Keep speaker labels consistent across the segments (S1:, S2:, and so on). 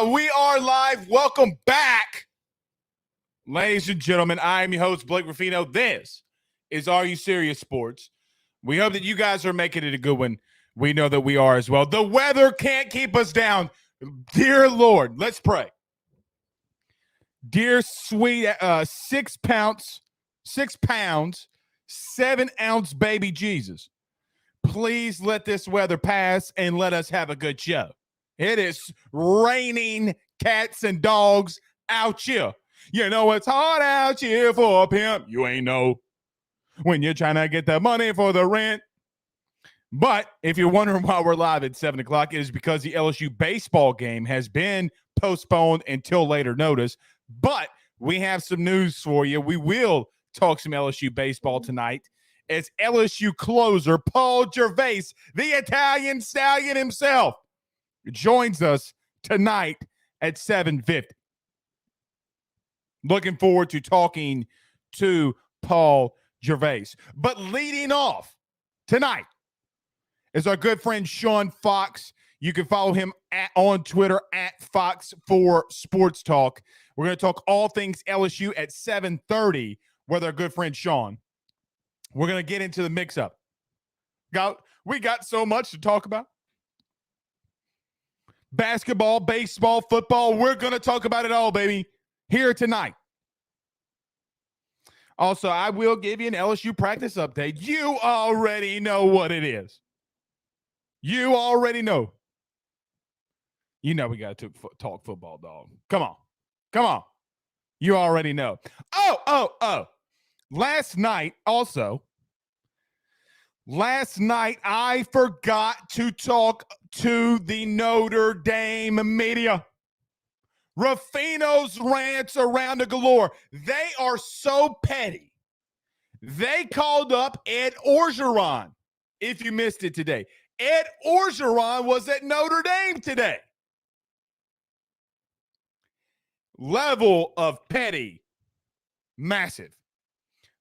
S1: We are live. Welcome back, ladies and gentlemen. I am your host, Blake Rafino. This is Are You Serious Sports. We hope that you guys are making it a good one. We know that we are as well. The weather can't keep us down. Dear Lord, let's pray. Dear sweet 6 pounds, 7-ounce baby Jesus, please let this weather pass and let us have a good show. It is raining cats and dogs out here. You know it's hard out here for a pimp. You ain't know when you're trying to get the money for the rent. But if you're wondering why we're live at 7 o'clock, it is because the LSU baseball game has been postponed until later notice. But we have some news for you. We will talk some LSU baseball tonight as LSU closer Paul Jerves, the Italian stallion himself, joins us tonight at 7:50. Looking forward to talking to Paul Jerves. But leading off tonight is our good friend Sean Fox. You can follow him on Twitter at Fox4Sports Talk. We're going to talk all things LSU at 7:30 with our good friend Sean. We're going to get into the mix-up. We got so much to talk about. Basketball, baseball, football. We're going to talk about it all, baby, here tonight. Also, I will give you an LSU practice update. You already know what it is. You already know. You know we got to talk football, dog. Come on. Come on. You already know. Oh. Last night, I forgot to talk to the Notre Dame media. Rafino's rants around the galore. They are so petty. They called up Ed Orgeron, if you missed it today. Ed Orgeron was at Notre Dame today. Level of petty, massive.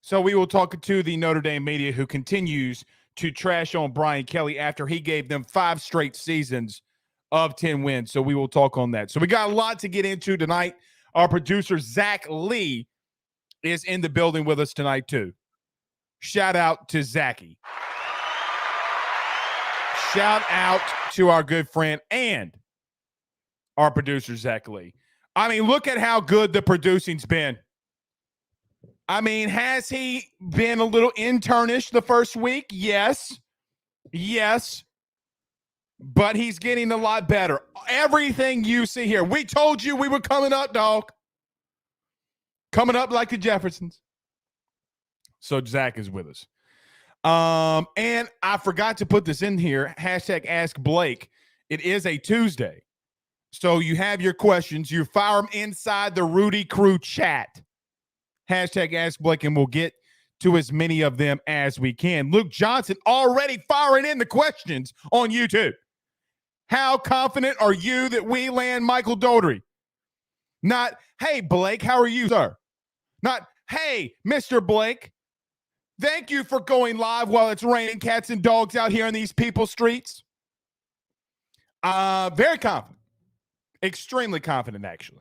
S1: So we will talk to the Notre Dame media who continues to trash on Brian Kelly after he gave them 5 straight seasons of 10 wins. So we will talk on that. So we got a lot to get into tonight. Our producer, Zach Lee, is in the building with us tonight too. Shout out to Zachy. Shout out to our good friend and our producer, Zach Lee. I mean, look at how good the producing's been. I mean, has he been a little internish the first week? Yes. But he's getting a lot better. Everything you see here. We told you we were coming up, dog. Coming up like the Jeffersons. So Zach is with us. And I forgot to put this in here. Hashtag Ask Blake. It is a Tuesday. So you have your questions. You fire them inside the Rudy Crew chat. Hashtag Ask Blake, and we'll get to as many of them as we can. Luke Johnson already firing in the questions on YouTube. How confident are you that we land Michael Dougherty? Not, hey, Blake, how are you, sir? Not, hey, Mr. Blake, thank you for going live while it's raining cats and dogs out here on these people's streets. Very confident. Extremely confident, actually.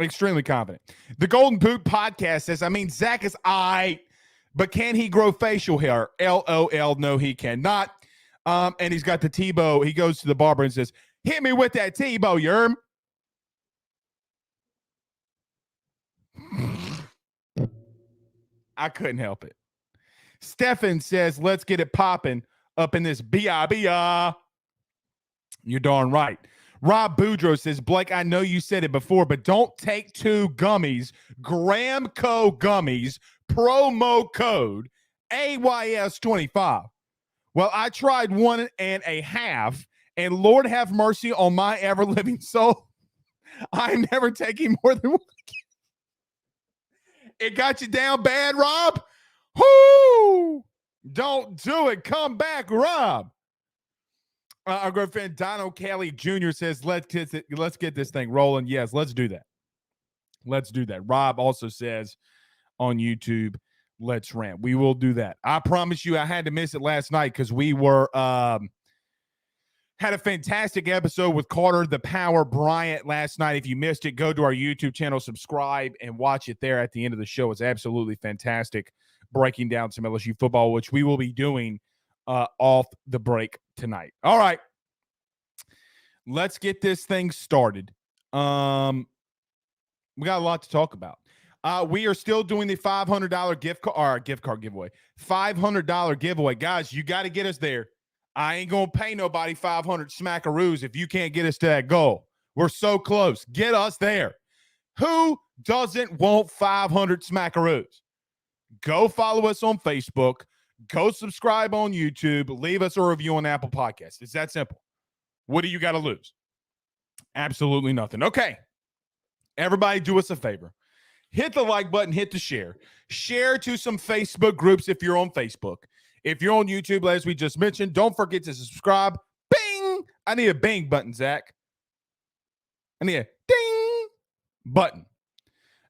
S1: Extremely confident. The Golden Boot podcast says, Zach is but can he grow facial hair? LOL, no, he cannot. And he's got the Tebow. He goes to the barber and says, hit me with that Tebow, Yerm. I couldn't help it. Stefan says, let's get it popping up in this B-I-B-I. You're darn right. Rob Boudreaux says, Blake, I know you said it before, but don't take 2 gummies, Gramco gummies, promo code AYS25. Well, I tried 1.5, and Lord have mercy on my ever-living soul. I'm never taking more than 1. It got you down bad, Rob? Whoo! Don't do it. Come back, Rob. Our good friend Donald Kelly Jr. says, let's get this thing rolling. Yes, let's do that. Let's do that. Rob also says on YouTube, let's rant. We will do that. I promise you I had to miss it last night because we were Had a fantastic episode with Carter the Power Bryant last night. If you missed it, go to our YouTube channel, subscribe, and watch it there at the end of the show. It's absolutely fantastic, breaking down some LSU football, which we will be doing off the break tonight. All right, let's get this thing started. We got a lot to talk about. We are still doing the $500 gift card giveaway. $500 giveaway. Guys, you got to get us there. I ain't going to pay nobody 500 smackaroos if you can't get us to that goal. We're so close. Get us there. Who doesn't want 500 smackaroos? Go follow us on Facebook. Go subscribe on YouTube. Leave us a review on Apple Podcasts. It's that simple. What do you got to lose? Absolutely nothing. Okay. Everybody do us a favor. Hit the like button. Hit the share. Share to some Facebook groups if you're on Facebook. If you're on YouTube, as we just mentioned, don't forget to subscribe. Bing! I need a bing button, Zach. I need a ding button.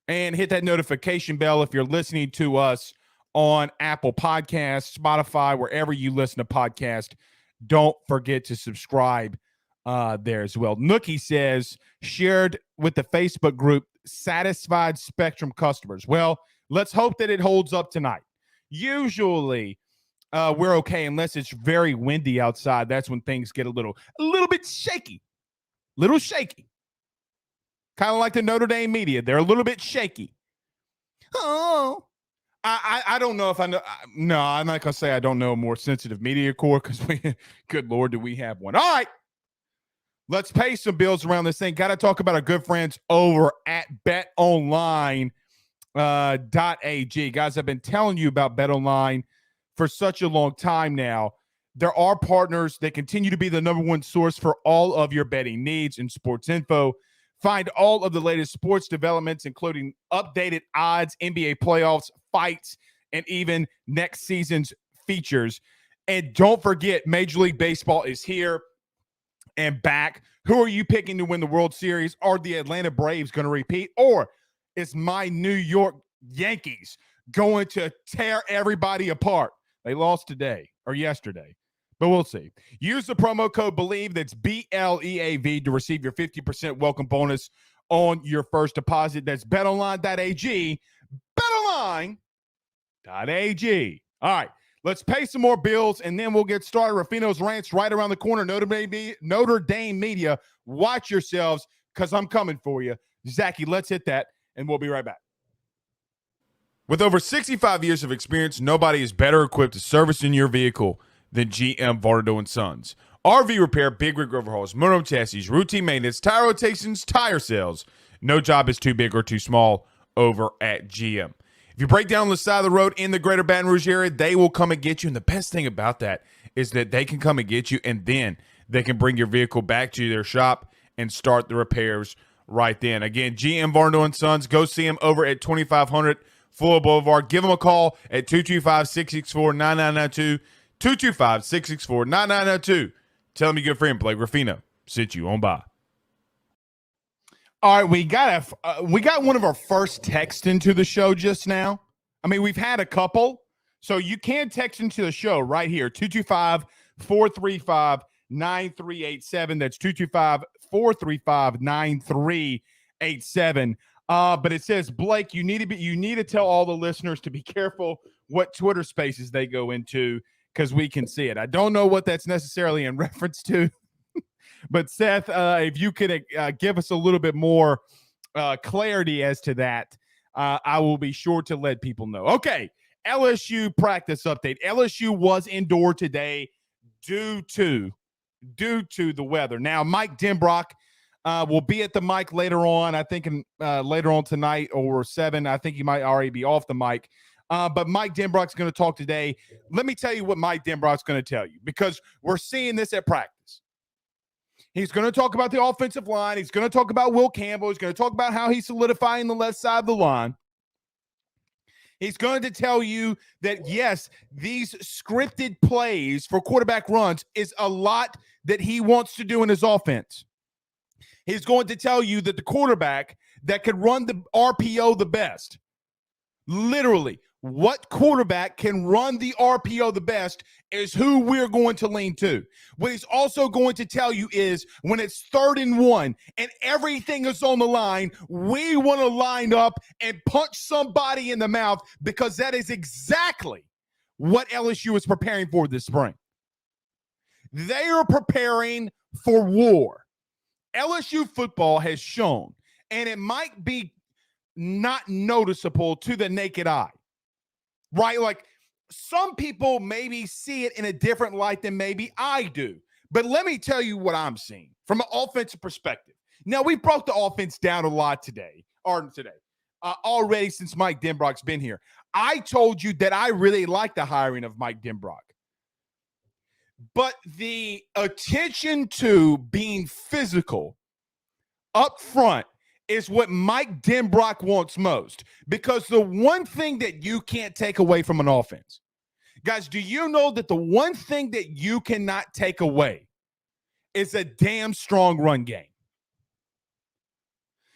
S1: And hit that notification bell if you're listening to us on Apple Podcasts, Spotify, wherever you listen to podcasts. Don't forget to subscribe there as well. Nookie says, shared with the Facebook group, satisfied Spectrum customers. Well, let's hope that it holds up tonight. Usually, we're okay unless it's very windy outside. That's when things get a little bit shaky. Little shaky. Kind of like the Notre Dame media. They're a little bit shaky. Oh. I don't know if I know. No, I'm not going to say I don't know a more sensitive media corps because good Lord, do we have one. All right. Let's pay some bills around this thing. Got to talk about our good friends over at betonline.ag. Guys, I've been telling you about BetOnline for such a long time now. There are partners that continue to be the number one source for all of your betting needs and sports info. Find all of the latest sports developments, including updated odds, NBA playoffs, fights, and even next season's features. And don't forget, Major League Baseball is here and back. Who are you picking to win the World Series? Are the Atlanta Braves going to repeat? Or is my New York Yankees going to tear everybody apart? They lost today or yesterday, but we'll see. Use the promo code BELIEVE, that's BLEAV, to receive your 50% welcome bonus on your first deposit. That's betonline.ag, betonline.ag. All right, let's pay some more bills, and then we'll get started. Rafino's Rants right around the corner. Notre Dame media, watch yourselves because I'm coming for you. Zachy, let's hit that, and we'll be right back. With over 65 years of experience, nobody is better equipped to service in your vehicle than GM Vardo & Sons. RV repair, big rig overhauls, motorhome chassis, routine maintenance, tire rotations, tire sales. No job is too big or too small over at GM. If you break down on the side of the road in the greater Baton Rouge area, they will come and get you. And the best thing about that is that they can come and get you, and then they can bring your vehicle back to their shop and start the repairs right then. Again, GM Vardo & Sons. Go see them over at 2500 Fuller Boulevard. Give them a call at 225-664-9992. 225-664-9992. Tell them your good friend Blake Rafino sent you on by. All right, we got one of our first texts into the show just now. I mean, we've had a couple, so you can text into the show right here, 225-435-9387. That's 225-435-9387. But it says, Blake, you need to tell all the listeners to be careful what Twitter spaces they go into because we can see it. I don't know what that's necessarily in reference to, but Seth, if you could give us a little bit more clarity as to that, I will be sure to let people know. Okay, LSU practice update. LSU was indoor today due to the weather. Now, Mike Denbrock will be at the mic later on. I think later on tonight or 7. I think he might already be off the mic. But Mike Denbrock's going to talk today. Let me tell you what Mike Denbrock's going to tell you, because we're seeing this at practice. He's going to talk about the offensive line. He's going to talk about Will Campbell. He's going to talk about how he's solidifying the left side of the line. He's going to tell you that, yes, these scripted plays for quarterback runs is a lot that he wants to do in his offense. He's going to tell you that the quarterback that could run the RPO the best, literally what quarterback can run the RPO the best is who we're going to lean to. What he's also going to tell you is when it's 3rd and 1 and everything is on the line, we want to line up and punch somebody in the mouth, because that is exactly what LSU is preparing for this spring. They are preparing for war. LSU football has shown, and it might be not noticeable to the naked eye, right? Like, some people maybe see it in a different light than maybe I do. But let me tell you what I'm seeing from an offensive perspective. Now, we broke the offense down a lot already since Mike Denbrock's been here. I told you that I really like the hiring of Mike Denbrock. But the attention to being physical up front is what Mike Denbrock wants most. Because the one thing that you can't take away from an offense, guys, do you know that the one thing that you cannot take away is a damn strong run game?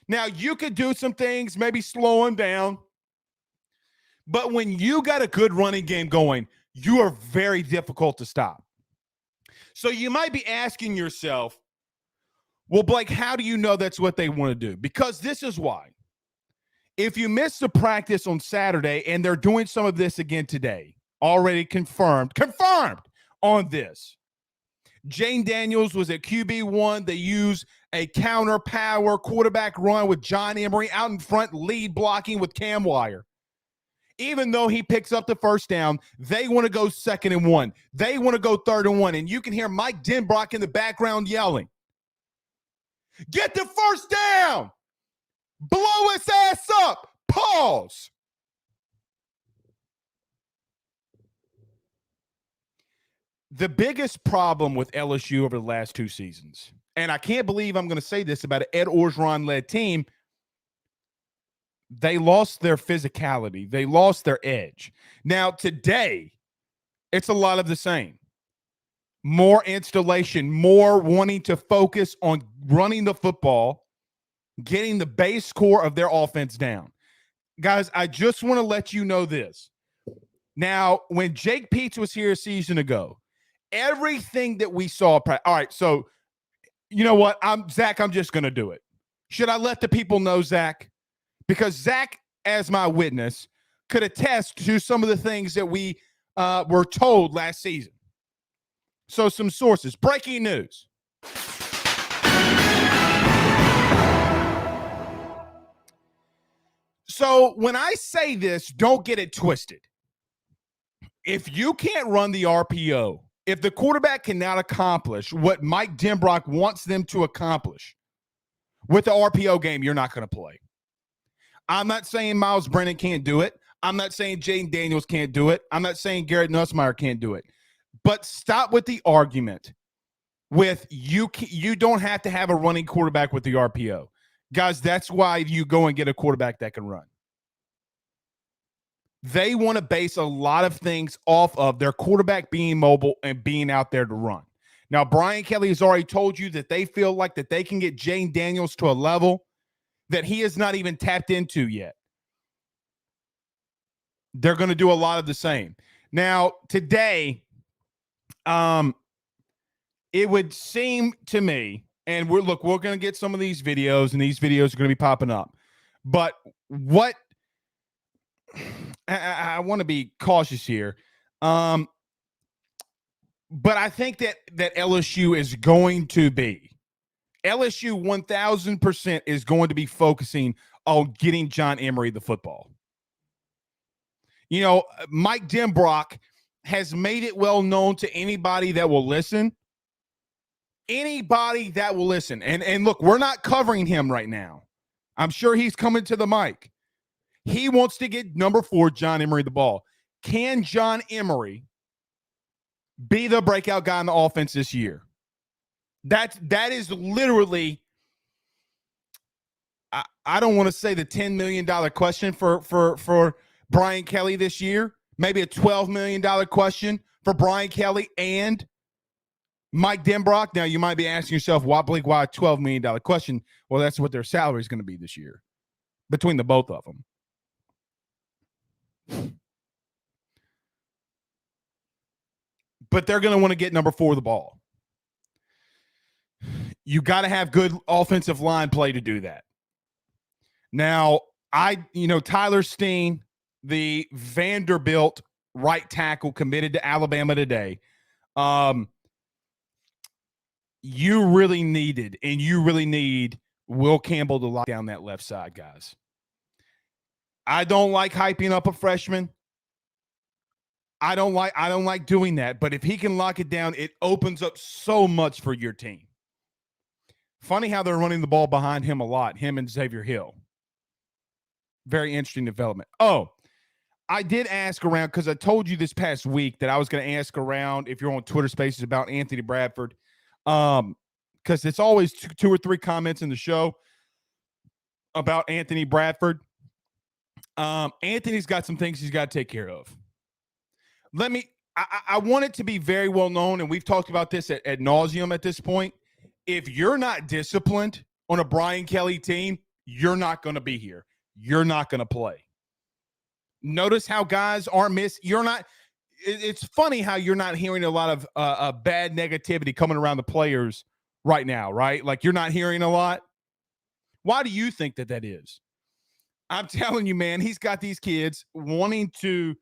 S1: Now, you could do some things, maybe slow him down. But when you got a good running game going, you are very difficult to stop. So you might be asking yourself, well, Blake, how do you know that's what they want to do? Because this is why. If you missed the practice on Saturday, and they're doing some of this again today, already confirmed on this. Jane Daniels was at QB1. They use a counter power quarterback run with John Emery out in front, lead blocking with Cam Wire. Even though he picks up the first down, they want to go 2nd and 1. They want to go 3rd and 1. And you can hear Mike Denbrock in the background yelling, "Get the first down! Blow his ass up! Pause!" The biggest problem with LSU over the last 2 seasons, and I can't believe I'm going to say this about an Ed Orgeron-led team, they lost their physicality. They lost their edge. Now, today, it's a lot of the same. More installation, more wanting to focus on running the football, getting the base core of their offense down. Guys, I just want to let you know this. Now, when Jake Peets was here a season ago, everything that we saw, all right, so you know what? Zach, I'm just going to do it. Should I let the people know, Zach? Because Zach, as my witness, could attest to some of the things that we were told last season. So some sources. Breaking news. So when I say this, don't get it twisted. If you can't run the RPO, if the quarterback cannot accomplish what Mike Denbrock wants them to accomplish with the RPO game, you're not going to play. I'm not saying Miles Brennan can't do it. I'm not saying Jane Daniels can't do it. I'm not saying Garrett Nussmeier can't do it. But stop with the argument with you don't have to have a running quarterback with the RPO. Guys, that's why you go and get a quarterback that can run. They want to base a lot of things off of their quarterback being mobile and being out there to run. Now, Brian Kelly has already told you that they feel like that they can get Jane Daniels to a level that he has not even tapped into yet. They're going to do a lot of the same. Now, today, it would seem to me, and we're going to get some of these videos, and these videos are going to be popping up. But what I want to be cautious here. But I think that LSU is going to be. LSU 1,000% is going to be focusing on getting John Emery the football. You know, Mike Denbrock has made it well known to anybody that will listen. Anybody that will listen. And look, we're not covering him right now. I'm sure he's coming to the mic. He wants to get number 4, John Emery, the ball. Can John Emery be the breakout guy in the offense this year? That is literally, I don't want to say the $10 million question for Brian Kelly this year. Maybe a $12 million question for Brian Kelly and Mike Denbrock. Now, you might be asking yourself, why a $12 million question? Well, that's what their salary is going to be this year between the both of them. but they're going to want to get number 4 the ball. You got to have good offensive line play to do that. Now, Tyler Steen, the Vanderbilt right tackle committed to Alabama today, you really need Will Campbell to lock down that left side, guys. I don't like hyping up a freshman. I don't like doing that, but if he can lock it down, it opens up so much for your team. Funny how they're running the ball behind him a lot, him and Xavier Hill. Very interesting development. Oh, I did ask around because I told you this past week that I was going to ask around if you're on Twitter Spaces about Anthony Bradford, because it's always 2 or 3 comments in the show about Anthony Bradford. Anthony's got some things he's got to take care of. I want it to be very well known, and we've talked about this at nauseum at this point. If you're not disciplined on a Brian Kelly team, you're not going to be here. You're not going to play. Notice how guys aren't it's funny how you're not hearing a lot of bad negativity coming around the players right now, right? Like you're not hearing a lot. Why do you think that is? I'm telling you, man, he's got these kids wanting to,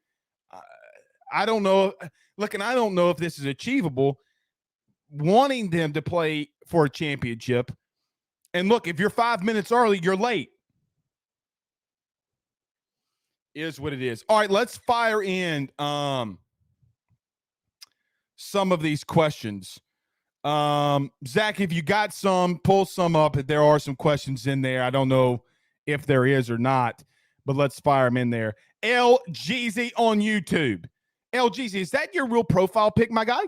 S1: I don't know. Look, and I don't know if this is achievable, wanting them to play for a championship. And look, if you're 5 minutes early, you're late. Is what it is. All right, let's fire in some of these questions. Zach, if you got some, pull some up. There are some questions in there. I don't know if there is or not, but let's fire them in there. L Jeezy on YouTube. L Jeezy, is that your real profile pic, my guy?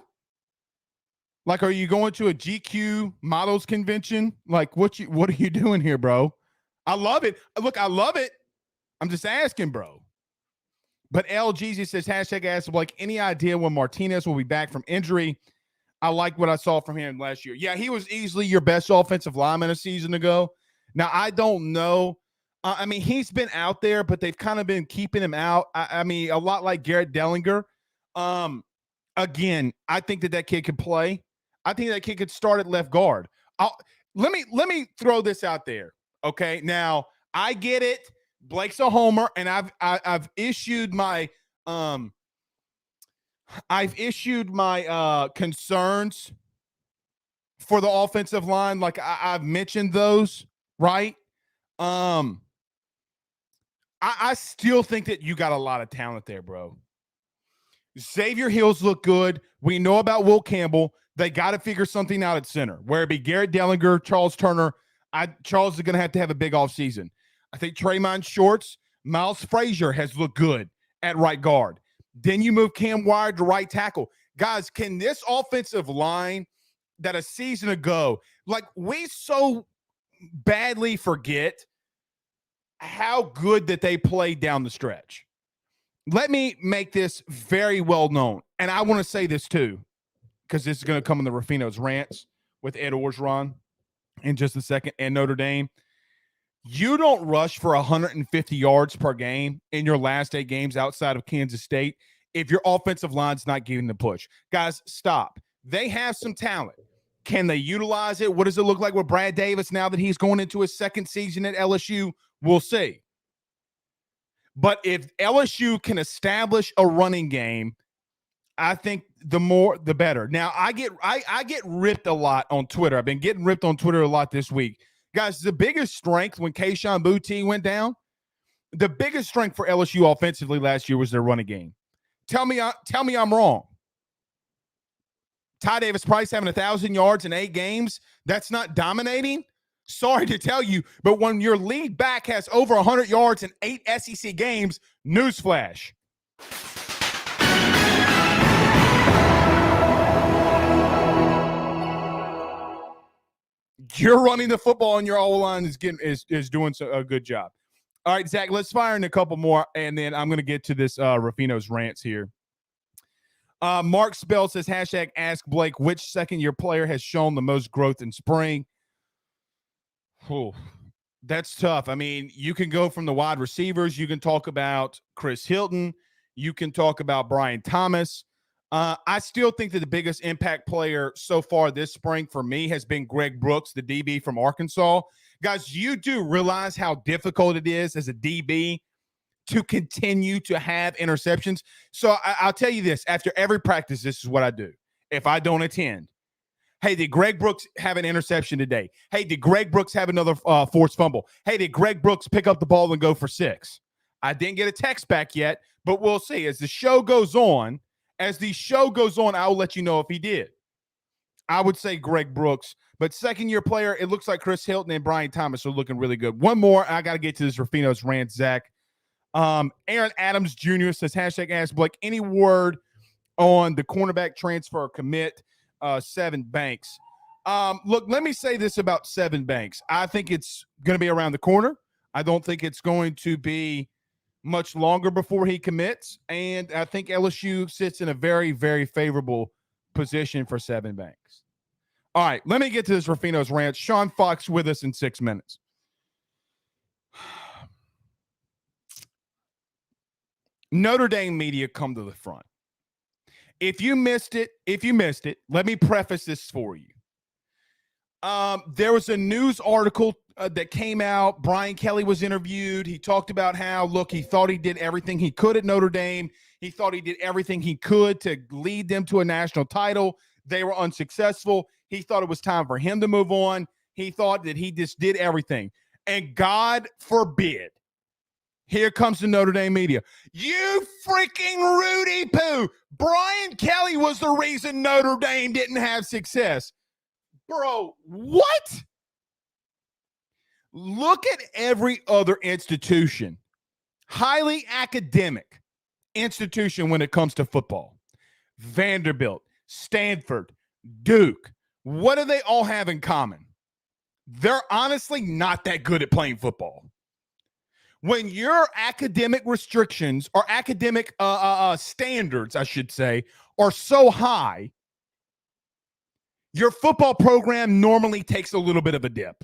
S1: Like, are you going to a GQ models convention? Like, what are you doing here, bro? I love it. Look, I love it. I'm just asking, bro. But LGZ says, hashtag ask Blake, any idea when Martinez will be back from injury? I like what I saw from him last year. Yeah, he was easily your best offensive lineman a season ago. Now, I don't know. I mean, he's been out there, but they've kind of been keeping him out. I mean, a lot like Garrett Dellinger. Again, I think that kid could play. I think that kid could start at left guard. Let me throw this out there. Okay, now I get it. Blake's a homer, and I've issued my concerns for the offensive line. Like I've mentioned those, right? I still think that you got a lot of talent there, bro. Xavier Hills look good. We know about Will Campbell. They got to figure something out at center, where it be Garrett Dellinger, Charles Turner. Charles is going to have a big offseason. I think Tremont Shorts, Miles Frazier has looked good at right guard. Then you move Cam Wire to right tackle. Guys, can this offensive line that a season ago, like we so badly forget how good that they played down the stretch. Let me make this very well known. And I want to say this too, because this is going to come in the Rafino's Rants with Ed Orgeron in just a second and Notre Dame. You don't rush for 150 yards per game in your last 8 games outside of Kansas State if your offensive line's not giving the push. Guys, stop. They have some talent. Can they utilize it? What does it look like with Brad Davis now that he's going into his second season at LSU? We'll see. But if LSU can establish a running game, I think the more the better. Now, I get ripped a lot on Twitter. I've been getting ripped on Twitter a lot this week. Guys, the biggest strength when Kayshon Boutte went down, the biggest strength for LSU offensively last year was their running game. Tell me I'm wrong. Ty Davis Price having 1,000 yards in 8 games, that's not dominating? Sorry to tell you, but when your lead back has over 100 yards in 8 SEC games, newsflash. You're running the football and your O-line is doing a good job. All right, Zach, let's fire in a couple more, and then I'm going to get to this Rafino's Rants here. Mark Spell says, hashtag ask Blake, which second-year player has shown the most growth in spring? Oh, that's tough. I mean, you can go from the wide receivers. You can talk about Chris Hilton. You can talk about Brian Thomas. I still think that the biggest impact player so far this spring for me has been Greg Brooks, the DB from Arkansas. Guys, you do realize how difficult it is as a DB to continue to have interceptions. So I'll tell you this, after every practice, this is what I do. If I don't attend, hey, did Greg Brooks have an interception today? Hey, did Greg Brooks have another forced fumble? Hey, did Greg Brooks pick up the ball and go for 6? I didn't get a text back yet, but we'll see. As the show goes on, I'll let you know if he did. I would say Greg Brooks, but second-year player, it looks like Chris Hilton and Brian Thomas are looking really good. One more, I got to get to this Rafino's rant, Zach. Aaron Adams Jr. says, #Ask Blake, any word on the cornerback transfer commit, Sevyn Banks? Look, let me say this about Sevyn Banks. I think it's going to be around the corner. I don't think it's going to be much longer before he commits, and I think LSU sits in a very, very favorable position for Sevyn Banks. All right, let me get to this Rafino's rant. Sean Fox with us in 6 minutes. Notre Dame media, come to the front. If you missed it, let me preface this for you. There was a news article that came out. Brian Kelly was interviewed. He talked about how, look, he thought he did everything he could at Notre Dame. He thought he did everything he could to lead them to a national title. They were unsuccessful. He thought it was time for him to move on. He thought that he just did everything. And God forbid, here comes the Notre Dame media. You freaking Rudy Poo. Brian Kelly was the reason Notre Dame didn't have success. Bro, what? Look at every other institution, highly academic institution when it comes to football. Vanderbilt, Stanford, Duke. What do they all have in common? They're honestly not that good at playing football. When your academic restrictions or academic standards, I should say, are so high, your football program normally takes a little bit of a dip.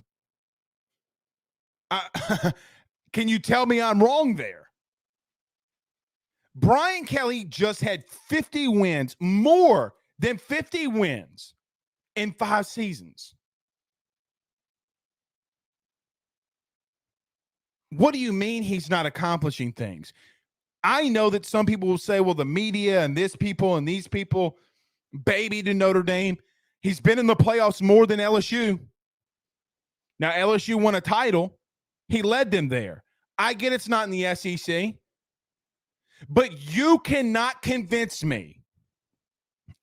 S1: Can you tell me I'm wrong there? Brian Kelly just had 50 wins, more than 50 wins in 5 seasons. What do you mean he's not accomplishing things? I know that some people will say, well, the media and this people and these people babied in Notre Dame. He's been in the playoffs more than LSU. Now, LSU won a title. He led them there. I get it's not in the SEC, but you cannot convince me,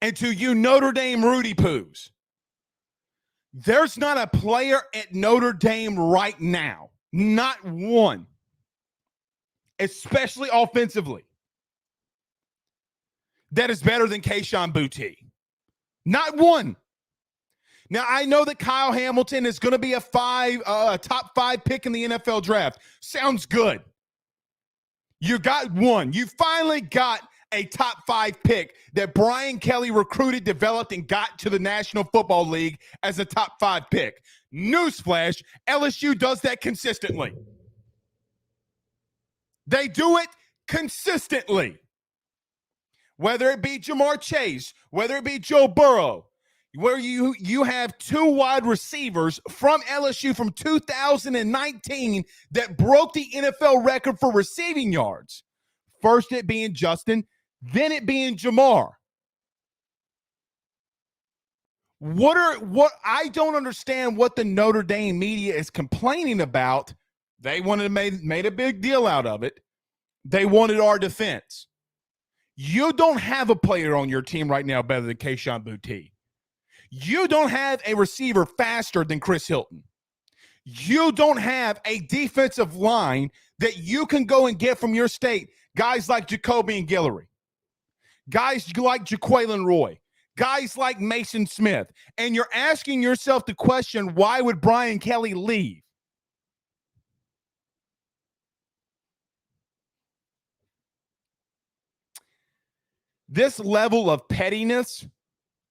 S1: and to you Notre Dame Rudy Poos, there's not a player at Notre Dame right now, not one, especially offensively, that is better than Kayshon Boutte. Not one. Now, I know that Kyle Hamilton is going to be a top 5 pick in the NFL draft. Sounds good. You got one. You finally got a top 5 pick that Brian Kelly recruited, developed, and got to the National Football League as a top 5 pick. Newsflash, LSU does that consistently. They do it consistently. Whether it be Jamar Chase, whether it be Joe Burrow, where you have 2 wide receivers from LSU from 2019 that broke the NFL record for receiving yards. First it being Justin, then it being Jamar. What I don't understand what the Notre Dame media is complaining about. They wanted to made a big deal out of it. They wanted our defense. You don't have a player on your team right now better than Kayshon Boutte. You don't have a receiver faster than Chris Hilton. You don't have a defensive line that you can go and get from your state. Guys like Jacoby and Guillory. Guys like Jaquelin Roy. Guys like Mason Smith. And you're asking yourself the question, why would Brian Kelly leave? This level of pettiness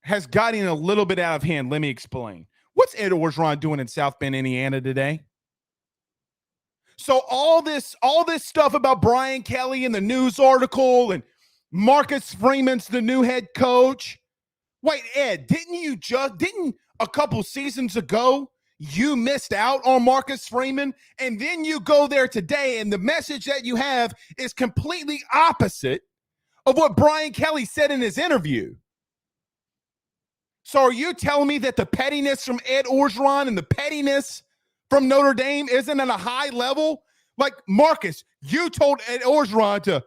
S1: has gotten a little bit out of hand. Let me explain. What's Ed Orgeron doing in South Bend, Indiana today? So all this stuff about Brian Kelly and the news article and Marcus Freeman's the new head coach. Wait, Ed, didn't a couple seasons ago you missed out on Marcus Freeman, and then you go there today and the message that you have is completely opposite of what Brian Kelly said in his interview. So are you telling me that the pettiness from Ed Orgeron and the pettiness from Notre Dame isn't at a high level? Like, Marcus, you told Ed Orgeron to,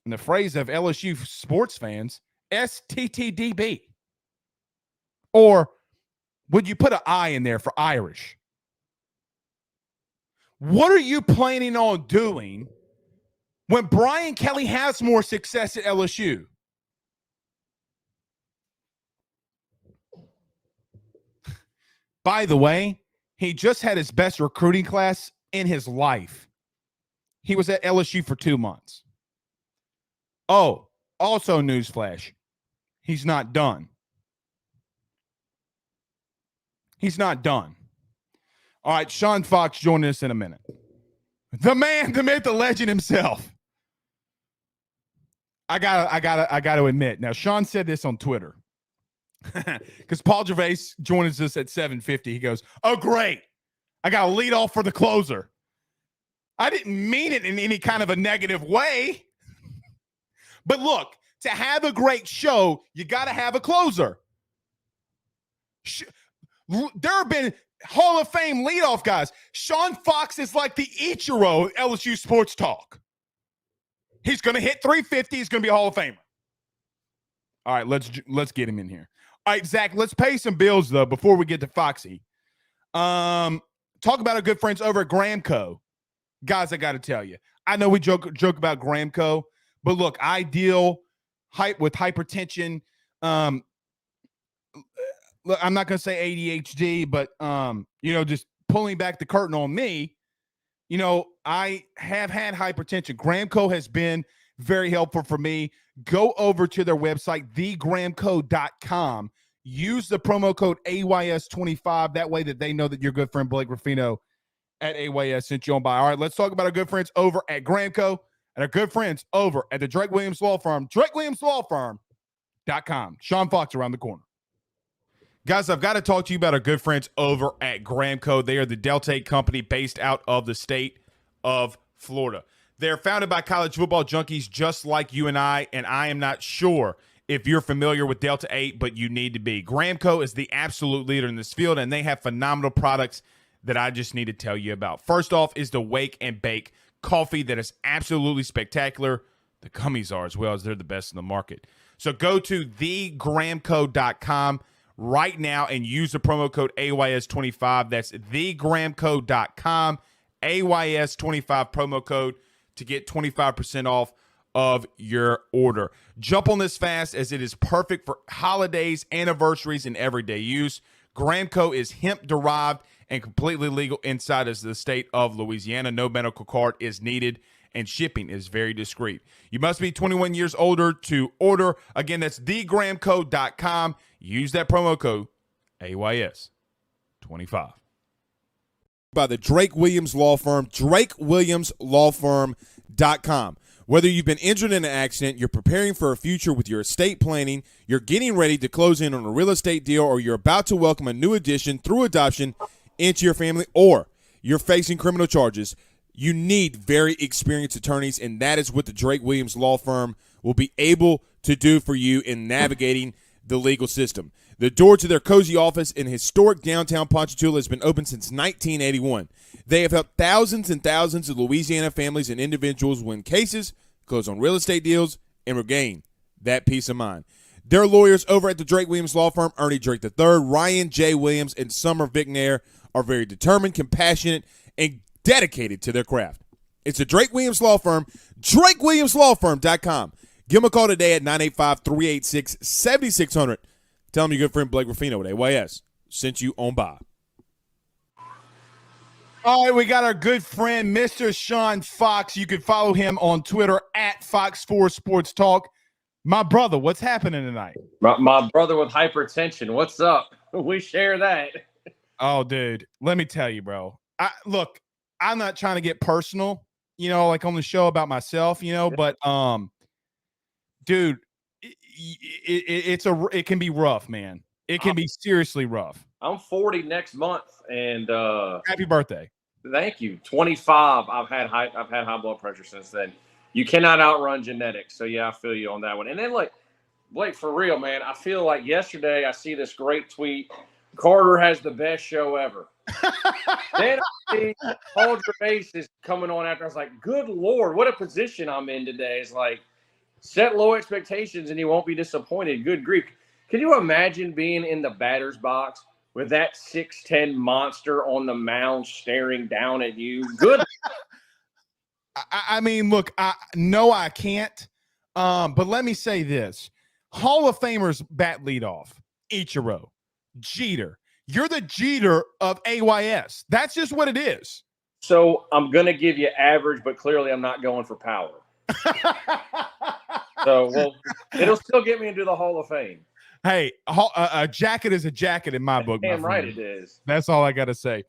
S1: in the phrase of LSU sports fans, STTDB. Or would you put an I in there for Irish? What are you planning on doing when Brian Kelly has more success at LSU? By the way, he just had his best recruiting class in his life. He was at LSU for 2 months. Oh, also newsflash, he's not done. He's not done. All right, Sean Fox joining us in a minute. The man, the myth, the legend himself. I gotta admit. Now, Sean said this on Twitter. Because Paul Jerves joins us at 7:50. He goes, "Oh, great. I got to lead off for the closer." I didn't mean it in any kind of a negative way. But look, to have a great show, you got to have a closer. There have been Hall of Fame leadoff guys. Sean Fox is like the Ichiro of LSU sports talk. He's going to hit 350. He's going to be a Hall of Famer. All right, let's get him in here. All right, Zach, let's pay some bills, though, before we get to Foxy. Talk about our good friends over at Gramco. Guys, I got to tell you, I know we joke about Gramco, but look, I deal with hypertension. Look, I'm not going to say ADHD, but, just pulling back the curtain on me, I have had hypertension. Gramco has been very helpful for me. Go over to their website, thegramco.com. Use the promo code AYS25. That way that they know that your good friend Blake Rafino at AYS sent you on by. All right, let's talk about our good friends over at Gramco and our good friends over at the Drake Williams Law Firm, drakewilliamslawfirm.com. Sean Fox around the corner. Guys, I've got to talk to you about our good friends over at Gramco. They are the Delta 8 company based out of the state of Florida. They're founded by college football junkies just like you and I am not sure if you're familiar with Delta 8, but you need to be. Gramco is the absolute leader in this field, and they have phenomenal products that I just need to tell you about. First off is the Wake and Bake coffee that is absolutely spectacular. The gummies are as well, as they're the best in the market. So go to thegramco.com right now and use the promo code AYS25. That's thegramco.com, AYS25 promo code to get 25% off of your order. Jump on this fast as it is perfect for holidays, anniversaries, and everyday use. Gramco is hemp-derived and completely legal inside of the state of Louisiana. No medical card is needed, and shipping is very discreet. You must be 21 years older to order. Again, that's thegramco.com. Use that promo code AYS25. By the Drake Williams Law Firm, drakewilliamslawfirm.com. Whether you've been injured in an accident, you're preparing for a future with your estate planning, you're getting ready to close in on a real estate deal, or you're about to welcome a new addition through adoption into your family, or you're facing criminal charges, you need very experienced attorneys, and that is what the Drake Williams Law Firm will be able to do for you in navigating the legal system. The door to their cozy office in historic downtown Ponchatoula has been open since 1981. They have helped thousands and thousands of Louisiana families and individuals win cases, close on real estate deals, and regain that peace of mind. Their lawyers over at the Drake Williams Law Firm, Ernie Drake III, Ryan J. Williams, and Summer Vignair, are very determined, compassionate, and dedicated to their craft. It's the Drake Williams Law Firm, drakewilliamslawfirm.com. Give them a call today at 985-386-7600. Tell them your good friend Blake Rafino at AYS sent you on by. All right, we got our good friend, Mr. Sean Fox. You can follow him on Twitter at Fox4 Sports Talk. My brother, what's happening tonight?
S2: My brother with hypertension. What's up? We share that.
S1: Oh, dude, let me tell you, bro. Look, I'm not trying to get personal, like on the show about myself, but dude, it can be rough, man. It can be seriously rough.
S2: I'm 40 next month, and
S1: happy birthday.
S2: Thank you. 25. I've had high blood pressure since then. You cannot outrun genetics. So yeah, I feel you on that one. And then Blake, for real, man, I feel like yesterday I see this great tweet. Carter has the best show ever. Then I see Paul Jerves is coming on after. I was like, good Lord, what a position I'm in today. It's like, set low expectations and you won't be disappointed. Good grief. Can you imagine being in the batter's box with that 6'10" monster on the mound staring down at you? Good.
S1: I mean, look, no, I can't. But let me say this. Hall of Famers bat leadoff. Ichiro. Jeter. You're the Jeter of AYS. That's just what it is.
S2: So I'm going to give you average, but clearly I'm not going for power. So, well, it'll still get me into the Hall of Fame.
S1: Hey, a jacket is a jacket in my book.
S2: Damn right it is.
S1: That's all I got to say.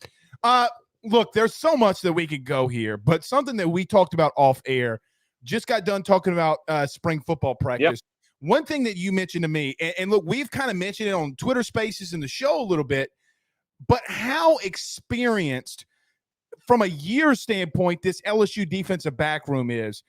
S1: Look, there's so much that we could go here, but something that we talked about off air, just got done talking about spring football practice.
S2: Yep.
S1: One thing that you mentioned to me, and look, we've kind of mentioned it on Twitter Spaces in the show a little bit, but how experienced from a year standpoint this LSU defensive back room is.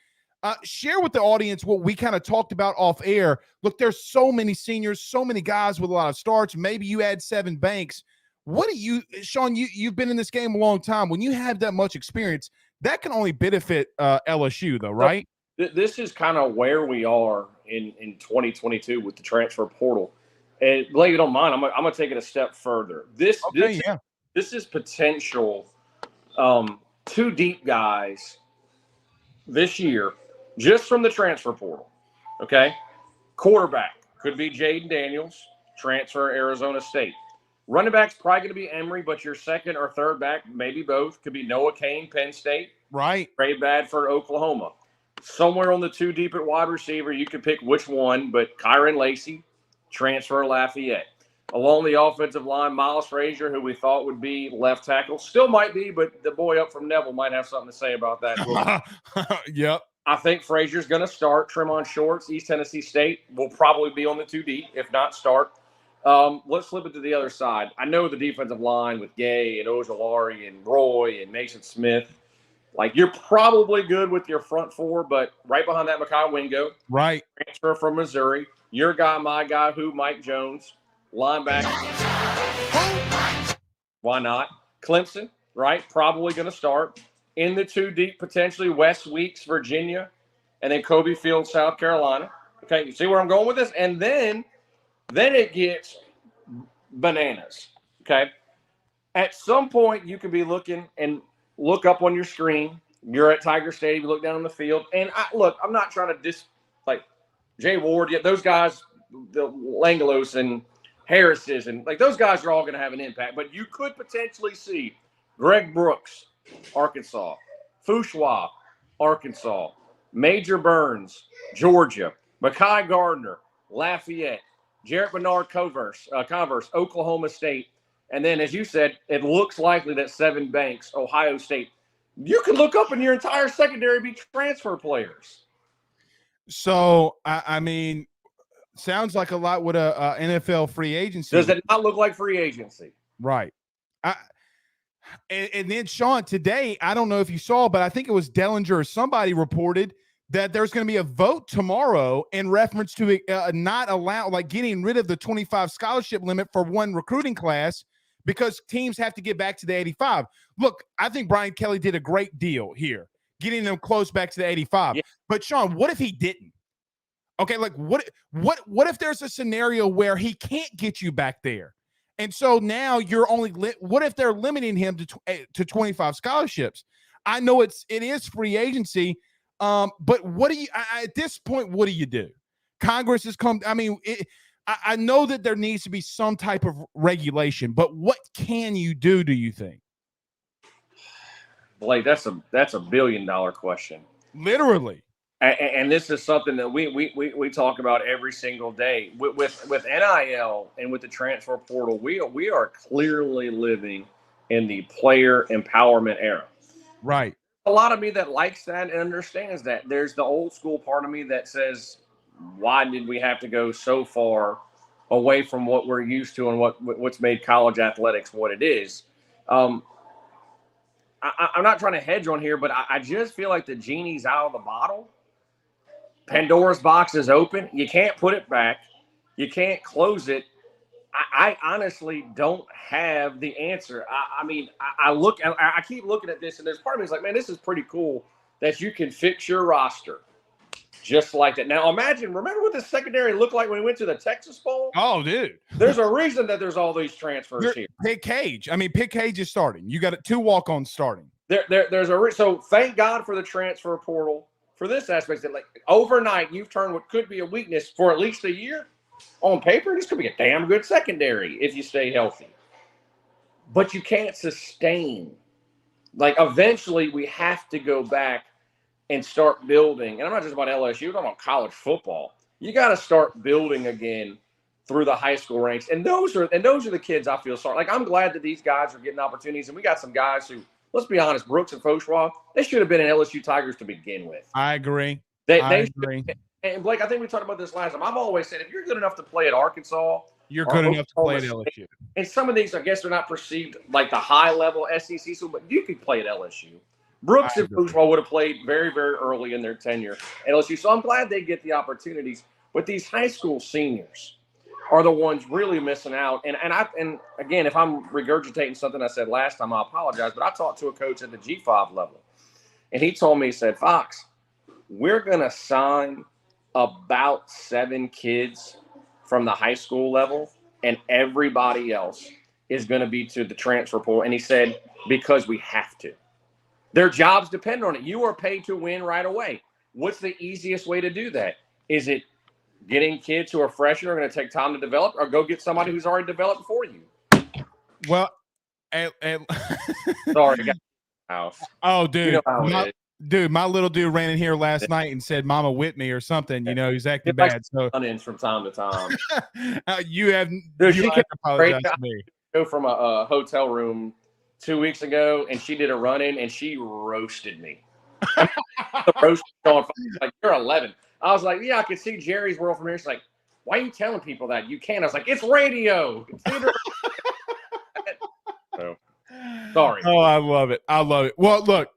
S1: Share with the audience what we kind of talked about off air. Look, there's so many seniors, so many guys with a lot of starts. Maybe you add Seven Banks. What do you, Sean, you've been in this game a long time. When you have that much experience, that can only benefit LSU, though, right?
S2: This is kind of where we are in 2022 with the transfer portal. And Blake, you don't mind, I'm going to take it a step further. This is potential 2 deep guys this year just from the transfer portal. Okay. Quarterback could be Jaden Daniels, transfer Arizona State. Running back's probably going to be Emory, but your second or third back, maybe both, could be Noah Cain, Penn State.
S1: Right.
S2: Trey Badford, Oklahoma. Somewhere on the 2 deep at wide receiver, you can pick which one, but Kyron Lacey, transfer Lafayette. Along the offensive line, Miles Frazier, who we thought would be left tackle, still might be, but the boy up from Neville might have something to say about that.
S1: Yep.
S2: I think Frazier's going to start. Tremont Shorts, East Tennessee State, will probably be on the 2 deep, if not start. Let's flip it to the other side. I know the defensive line with Gay and Ojolari and Roy and Mason Smith. Like, you're probably good with your front 4, but right behind that, Mekhi Wingo.
S1: Right.
S2: Transfer from Missouri. Your guy, my guy, Mike Jones. Linebacker. Why not? Clemson, right? Probably going to start. In the 2 deep, potentially Wes Weeks, Virginia, and then Kobe Field, South Carolina. Okay, you see where I'm going with this? And then it gets bananas. Okay. At some point, you could be looking and look up on your screen. You're at Tiger Stadium. You look down on the field. And I'm not trying to Jay Ward. Yet those guys, the Langelos and Harris's, and those guys are all going to have an impact. But you could potentially see Greg Brooks, Arkansas, Fushua, Arkansas, Major Burns, Georgia, Mekhi Gardner, Lafayette, Jarrett Bernard Converse, Oklahoma State. And then, as you said, it looks likely that Seven Banks, Ohio State. You can look up in your entire secondary be transfer players.
S1: So, I mean, sounds like a lot with a NFL free agency.
S2: Does it not look like free agency?
S1: Right. And then, Sean, today, I don't know if you saw, but I think it was Dellinger or somebody reported that there's going to be a vote tomorrow in reference to not allow, getting rid of the 25 scholarship limit for one recruiting class because teams have to get back to the 85. Look, I think Brian Kelly did a great deal here, getting them close back to the 85. Yeah. But, Sean, what if he didn't? Okay, what if there's a scenario where he can't get you back there? And so now you're only what if they're limiting him to 25 scholarships? I know it is free agency, but what do you at this point? What do you do? Congress has come. I mean, I know that there needs to be some type of regulation, but what can you do? Do you think?
S2: Blake, that's a $1 billion question.
S1: Literally.
S2: And this is something that we talk about every single day with NIL and with the transfer portal. We are clearly living in the player empowerment era.
S1: Right.
S2: a lot of me that likes that and understands that. There's the old school part of me that says, why did we have to go so far away from what we're used to and what's made college athletics what it is? I'm not trying to hedge on here, but I just feel like the genie's out of the bottle. Pandora's box is open. You can't put it back. You can't close it. I honestly don't have the answer. I keep looking at this, and there's part of me that's like, man, this is pretty cool that you can fix your roster just like that. Now, remember what the secondary looked like when we went to the Texas Bowl?
S1: Oh, dude.
S2: There's a reason that there's all these transfers here.
S1: Pick Cage. Pick Cage is starting. You got 2 walk-ons starting.
S2: So thank God for the transfer portal for this aspect that, like, overnight you've turned what could be a weakness for at least a year. On paper, this could be a damn good secondary if you stay healthy. But you can't sustain. Like, eventually we have to go back and start building. And I'm not just about LSU, I'm about college football. You got to start building again through the high school ranks. And those are the kids I feel sorry. Like, I'm glad that these guys are getting opportunities. And we got some guys who, let's be honest, Brooks and Fauchois, they should have been in LSU Tigers to begin with.
S1: I agree.
S2: They agree. And Blake, I think we talked about this last time. I've always said, if you're good enough to play at Arkansas,
S1: you're good enough to play at LSU.
S2: And some of these, I guess, are not perceived like the high-level SEC school, but you could play at LSU. Brooks and Fauchois would have played very, very early in their tenure at LSU. So I'm glad they get the opportunities. But these high school seniors are the ones really missing out. And again, if I'm regurgitating something I said last time, I apologize. But I talked to a coach at the G5 level, and he told me, he said, Fox, we're going to sign about 7 kids from the high school level, and everybody else is going to be to the transfer portal. And he said, because we have to. Their jobs depend on it. You are paid to win right away. What's the easiest way to do that? Is it getting kids who are fresher are going to take time to develop, or go get somebody who's already developed for you?
S1: Well,
S2: sorry, I got house.
S1: Oh, dude.
S2: You know how it is.
S1: Dude, my little dude ran in here last night and said, "Mama whipped me" or something. You know, he's acting bad. So
S2: run-ins from time to time.
S1: You have
S2: Dude,
S1: you
S2: she
S1: have to apologize to me.
S2: Go from a hotel room 2 weeks ago, and she did a run-in, and she roasted me. The roast going like, you're 11. I was like, yeah, I could see Jerry's world from here. She's like, why are you telling people that? You can't. I was like, it's radio. So, sorry.
S1: Oh, I love it. I love it. Well, look,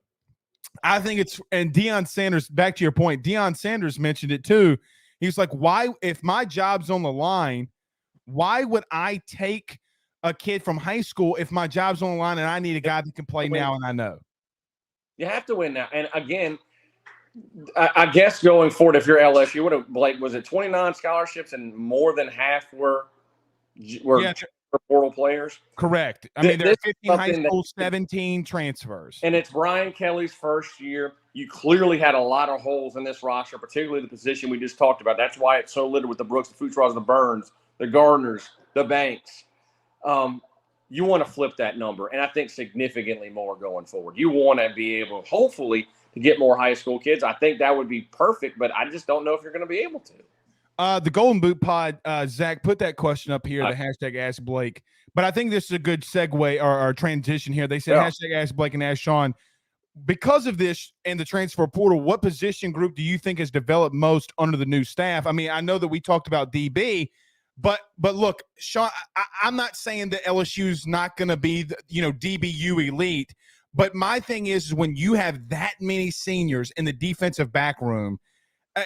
S1: I think it's, and Deion Sanders, back to your point, Deion Sanders mentioned it too. He's like, why, if my job's on the line, why would I take a kid from high school if my job's on the line and I need a guy that can play now and I know?
S2: You have to win now. And again, I guess going forward, if you're LSU, what have, Blake, was it 29 scholarships and more than half were portal players?
S1: Correct. I mean, there are 15 high school, 17 transfers.
S2: And it's Brian Kelly's first year. You clearly had a lot of holes in this roster, particularly the position we just talked about. That's why it's so littered with the Brooks, the Fauchois, the Burns, the Gardners, the Banks. You want to flip that number, and I think significantly more going forward. You want to be able, hopefully, to get more high school kids. I think that would be perfect, but I just don't know if you're going to be able to.
S1: The Golden Boot Pod, Zach, put that question up here, the hashtag Ask Blake. But I think this is a good segue or transition here. They said hashtag Ask Blake and Ask Sean. Because of this and the transfer portal, what position group do you think has developed most under the new staff? I mean, I know that we talked about DB, but look, Sean, I'm not saying that LSU's not going to be, DBU elite. But my thing is when you have that many seniors in the defensive back room,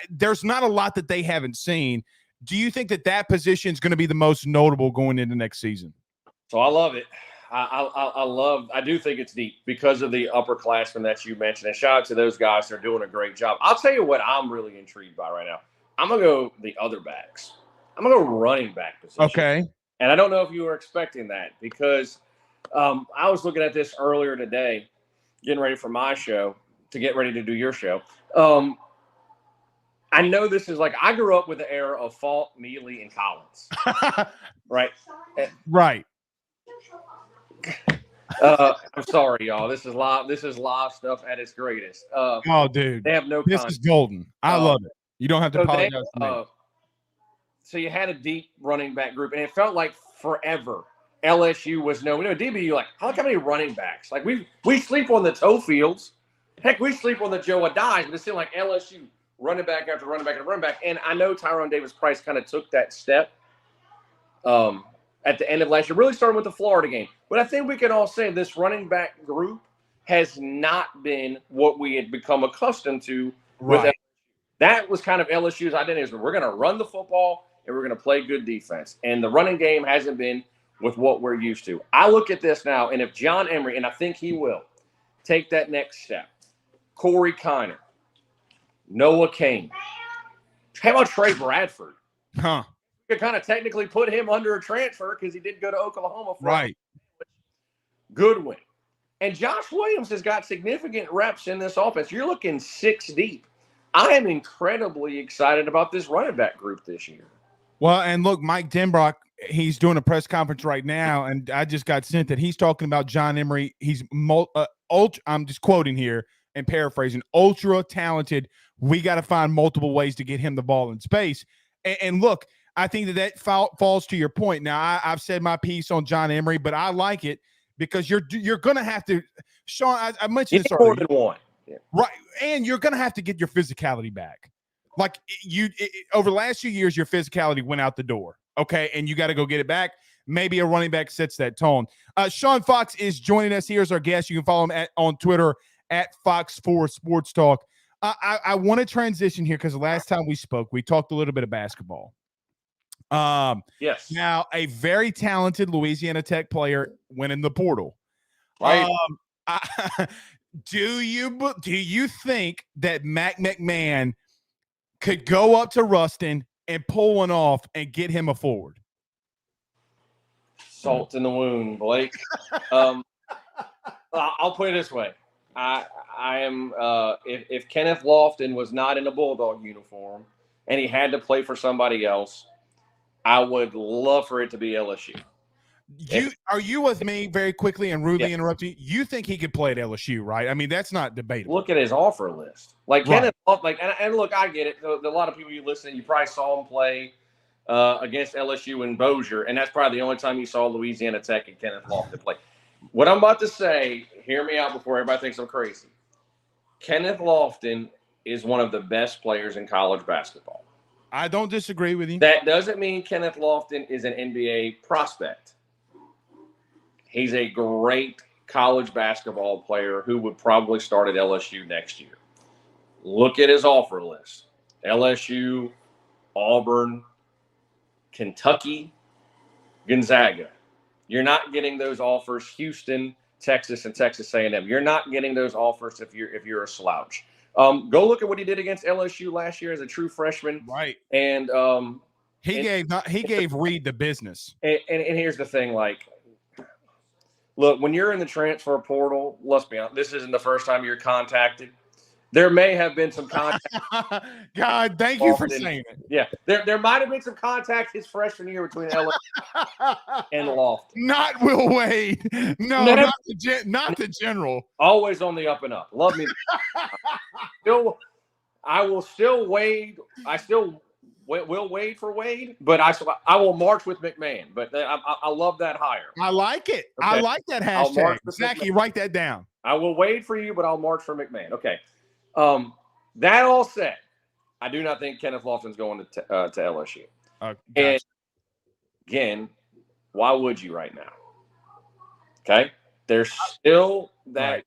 S1: there's not a lot that they haven't seen. Do you think that position is going to be the most notable going into next season?
S2: So I love it. I do think it's deep because of the upperclassmen that you mentioned. And shout out to those guys. They're doing a great job. I'll tell you what I'm really intrigued by right now. I'm going to go the other backs. I'm going to go running back position. Okay. And I don't know if you were expecting that because I was looking at this earlier today, getting ready for my show, to get ready to do your show. I know this is like, I grew up with the era of Falk, Mealy, and Collins. Right?
S1: Right.
S2: I'm sorry, y'all. This is live stuff at its greatest.
S1: Dude.
S2: They have no
S1: This is golden. I love it. You don't have to apologize to me.
S2: So you had a deep running back group, and it felt like forever LSU was DBU, like, how many running backs? Like, we sleep on the toe fields. Heck, we sleep on the Joe dies, but it seemed like LSU running back after running back and running back. And I know Tyrone Davis-Price kind of took that step at the end of last year, really starting with the Florida game. But I think we can all say this running back group has not been what we had become accustomed to with LSU. That was kind of LSU's identity. We're going to run the football and we're going to play good defense. And the running game hasn't been with what we're used to. I look at this now, and if John Emery, and I think he will, take that next step, Corey Kiner, Noah Cain, how about Trey Bradford?
S1: Huh.
S2: You could kind of technically put him under a transfer because he did go to Oklahoma.
S1: Right.
S2: Goodwin. And Josh Williams has got significant reps in this offense. You're looking 6 deep. I am incredibly excited about this running back group this year.
S1: Well, and look, Mike Denbrock, he's doing a press conference right now, and I just got sent that he's talking about John Emery. He's ultra, I'm just quoting here and paraphrasing, ultra talented. We got to find multiple ways to get him the ball in space. And look, I think that falls to your point. Now, I've said my piece on John Emery, but I like it because you're going to have to, Sean, I mentioned this
S2: more
S1: already.
S2: than one. Yeah.
S1: Right. And you're going to have to get your physicality back. Like over the last few years, your physicality went out the door. Okay. And you got to go get it back. Maybe a running back sets that tone. Sean Fox is joining us here as our guest. You can follow him on Twitter at Fox4 Sports Talk. I want to transition here because the last time we spoke, we talked a little bit of basketball.
S2: Yes.
S1: Now, a very talented Louisiana Tech player went in the portal.
S2: Right.
S1: Do you think that Matt McMahon could go up to Ruston and pull one off and get him a forward?
S2: Salt in the wound, Blake. I'll put it this way. I am if Kenneth Lofton was not in a Bulldog uniform and he had to play for somebody else, I would love for it to be LSU.
S1: Are you with me very quickly and rudely interrupting? You think he could play at LSU, right? I mean, that's not debatable.
S2: Look at his offer list. Like Kenneth, and look, I get it. A lot of people you listen, you probably saw him play against LSU in Bossier, and that's probably the only time you saw Louisiana Tech and Kenneth Lofton play. What I'm about to say, hear me out before everybody thinks I'm crazy. Kenneth Lofton is one of the best players in college basketball.
S1: I don't disagree with you.
S2: That doesn't mean Kenneth Lofton is an NBA prospect. He's a great college basketball player who would probably start at LSU next year. Look at his offer list. LSU, Auburn, Kentucky, Gonzaga. You're not getting those offers. Houston, Texas, and Texas A&M. You're not getting those offers if you're a slouch. Go look at what he did against LSU last year as a true freshman.
S1: Right.
S2: And
S1: he gave Reed the business.
S2: And here's the thing, like, look, when you're in the transfer portal, let's be honest, this isn't the first time you're contacted. There may have been some contact.
S1: God, thank you for saying it.
S2: Yeah, there might have been some contact his freshman year between LSU and Lofton.
S1: Not Will Wade. No, not the general.
S2: Always on the up and up. Love me. I will still wade. I still will wade for Wade, but I will march with McMahon. But I love that hire.
S1: I like it. Okay. I like that hashtag. Zachy, write that down.
S2: I will wade for you, but I'll march for McMahon. Okay. That all said, I do not think Kenneth Lofton's going to LSU.
S1: Gotcha.
S2: And again, why would you right now? Okay, there's still that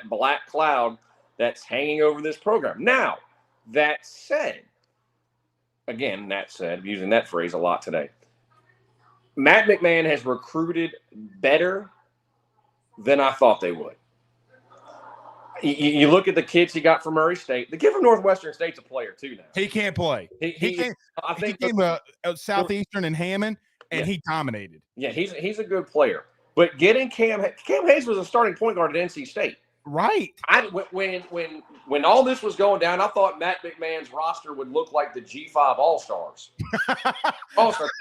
S2: black cloud that's hanging over this program. Now, that said, I'm using that phrase a lot today. Matt McMahon has recruited better than I thought they would. You look at the kids he got from Murray State. The kid from Northwestern State's a player too now.
S1: He can't play. He came a Southeastern and Hammond, and he dominated.
S2: Yeah, he's a good player. But getting Cam Hayes was a starting point guard at NC State.
S1: Right.
S2: When all this was going down, I thought Matt McMahon's roster would look like the G5 All-Stars. All-Stars.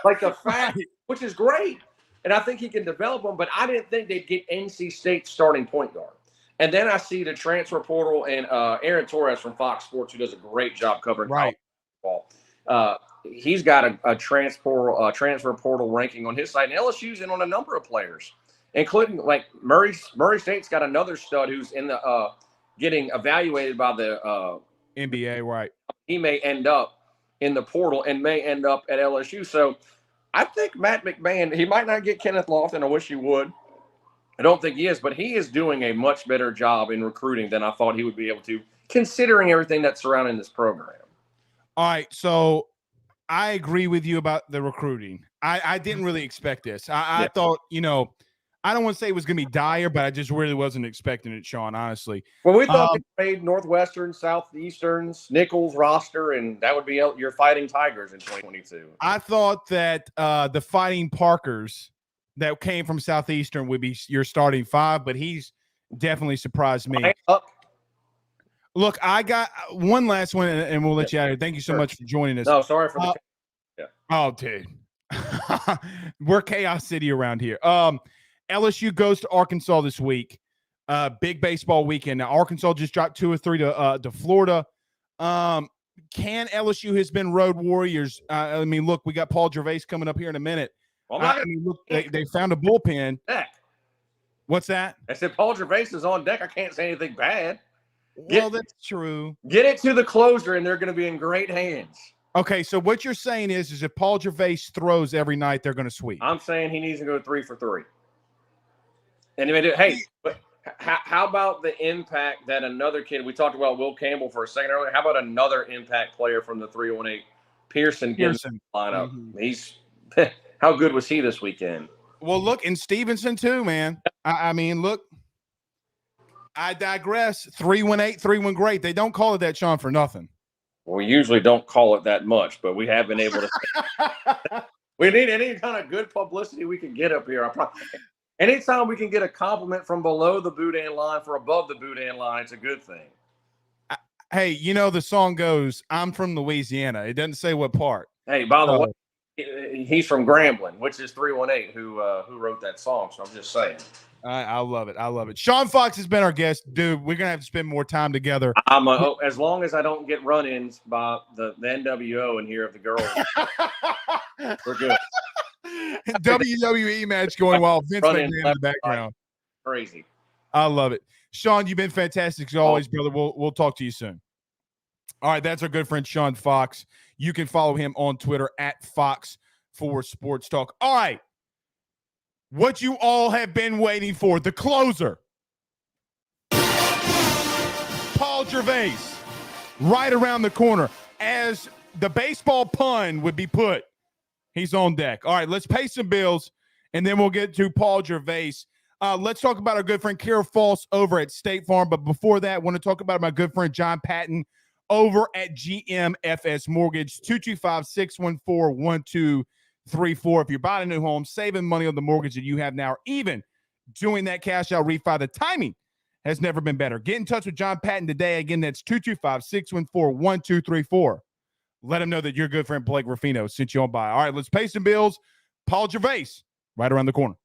S2: Like the fact, which is great. And I think he can develop them, but I didn't think they'd get NC State's starting point guard. And then I see the transfer portal and Aaron Torres from Fox Sports, who does a great job covering college basketball. He's got a transfer portal ranking on his site, and LSU's in on a number of players including like Murray State's got another stud who's in the getting evaluated by the
S1: NBA, right?
S2: He may end up in the portal and may end up at LSU. So I think Matt McMahon, he might not get Kenneth Lofton. I wish he would. I don't think he is, but he is doing a much better job in recruiting than I thought he would be able to, considering everything that's surrounding this program.
S1: All right, so I agree with you about the recruiting. I didn't really expect this. I thought, I don't want to say it was going to be dire, but I just really wasn't expecting it, Sean, honestly.
S2: Well, we thought they made Northwestern, Southeasterns, Nichols roster, and that would be your Fighting Tigers in 2022.
S1: I thought that the Fighting Parkers that came from Southeastern would be your starting five, but he's definitely surprised me. Look, I got one last one, and we'll let you out of here. Thank you so much for joining us.
S2: No, sorry for the
S1: Oh, dude. We're Chaos City around here. LSU goes to Arkansas this week. Big baseball weekend. Now, Arkansas just dropped 2 or 3 to Florida. Can LSU has been road warriors? I mean, look, we got Paul Jerves coming up here in a minute.
S2: Well,
S1: look, they found a bullpen.
S2: Deck.
S1: What's that?
S2: I said Paul Jerves is on deck. I can't say anything bad.
S1: Well, that's true.
S2: Get it to the closer, and they're going to be in great hands.
S1: Okay, so what you're saying is if Paul Jerves throws every night, they're going to sweep.
S2: I'm saying he needs to go 3 for 3. And hey, but how about the impact that another kid, we talked about Will Campbell for a second earlier, how about another impact player from the 318, Pearson. Lineup? Mm-hmm. He's how good was he this weekend?
S1: Well, look, and Stevenson too, man. I mean, look, I digress. 3-1-8, 3-1 great. They don't call it that, Sean, for nothing.
S2: We usually don't call it that much, but we have been able to. We need any kind of good publicity we can get up here. Anytime we can get a compliment from below the boudin line for above the boudin line, it's a good thing.
S1: Hey, the song goes, I'm from Louisiana. It doesn't say what part.
S2: Hey, by the way, he's from Grambling, which is 318 who wrote that song. So I'm just saying.
S1: I love it. I love it. Sean Fox has been our guest. Dude, we're going to have to spend more time together.
S2: As long as I don't get run-ins by the NWO in here of the girls, we're good.
S1: WWE match going while Vince McMahon in the background.
S2: Crazy.
S1: I love it. Sean, you've been fantastic as always, brother. We'll talk to you soon. All right, that's our good friend Sean Fox. You can follow him on Twitter at Fox4Sports Talk. All right. What you all have been waiting for, the closer. Paul Jerves, right around the corner. As the baseball pun would be put, he's on deck. All right, let's pay some bills, and then we'll get to Paul Jerves. Let's talk about our good friend Kara Falls over at State Farm. But before that, I want to talk about my good friend John Patton over at GMFS Mortgage, 225-614-1234. If you're buying a new home, saving money on the mortgage that you have now, or even doing that cash out refi, the timing has never been better. Get in touch with John Patton today. Again, that's 225-614-1234. Let him know that your good friend Blake Rafino sent you on by. All right, let's pay some bills. Paul Jerves, right around the corner.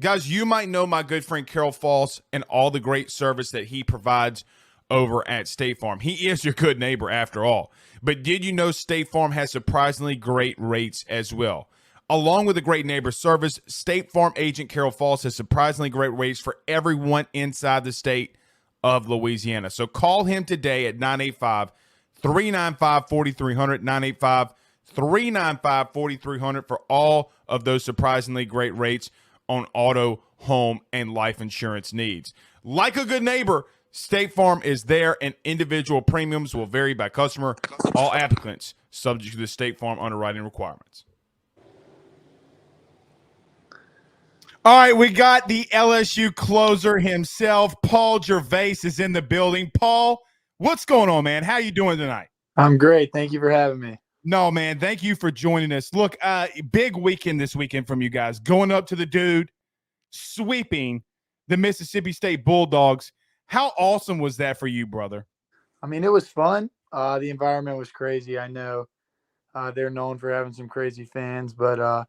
S1: Guys, you might know my good friend Carol Falls and all the great service that he provides over at State Farm. He is your good neighbor after all. But did you know State Farm has surprisingly great rates as well? Along with the great neighbor service, State Farm agent Carol Falls has surprisingly great rates for everyone inside the state of Louisiana. So call him today at 985-395-4300, 985-395-4300 for all of those surprisingly great rates on auto, home, and life insurance needs. Like a good neighbor, State Farm is there, and individual premiums will vary by customer. All applicants subject to the State Farm underwriting requirements. All right, we got the LSU closer himself. Paul Jerves is in the building. Paul, what's going on, man? How you doing tonight?
S3: I'm great. Thank you for having me.
S1: No, man, thank you for joining us. Look, big weekend this weekend from you guys. Going up to the dude, sweeping the Mississippi State Bulldogs. How awesome was that for you, brother?
S3: I mean, it was fun. The environment was crazy. I know they're known for having some crazy fans, but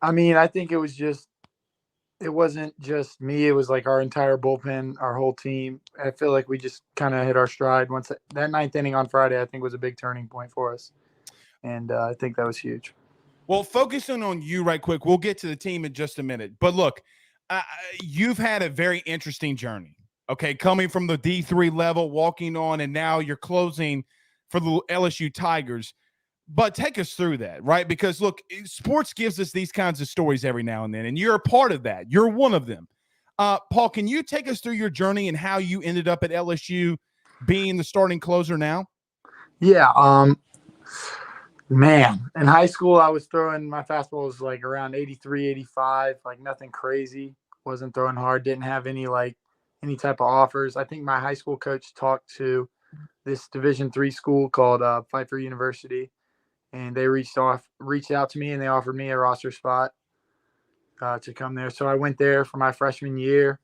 S3: I mean, I think it wasn't just me. It was like our entire bullpen, our whole team. I feel like we just kind of hit our stride once that ninth inning on Friday, I think was a big turning point for us. And I think that was huge.
S1: Well, focusing on you right quick, we'll get to the team in just a minute. But look, you've had a very interesting journey, okay? Coming from the D3 level, walking on, and now you're closing for the LSU Tigers. But take us through that, right? Because look, sports gives us these kinds of stories every now and then, and you're a part of that. You're one of them. Paul, can you take us through your journey and how you ended up at LSU being the starting closer now?
S3: Yeah. Man, in high school, I was throwing my fastball was like around 83, 85, like nothing crazy. Wasn't throwing hard. Didn't have any type of offers. I think my high school coach talked to this Division III school called Pfeiffer University, and they reached out to me and they offered me a roster spot to come there. So I went there for my freshman year.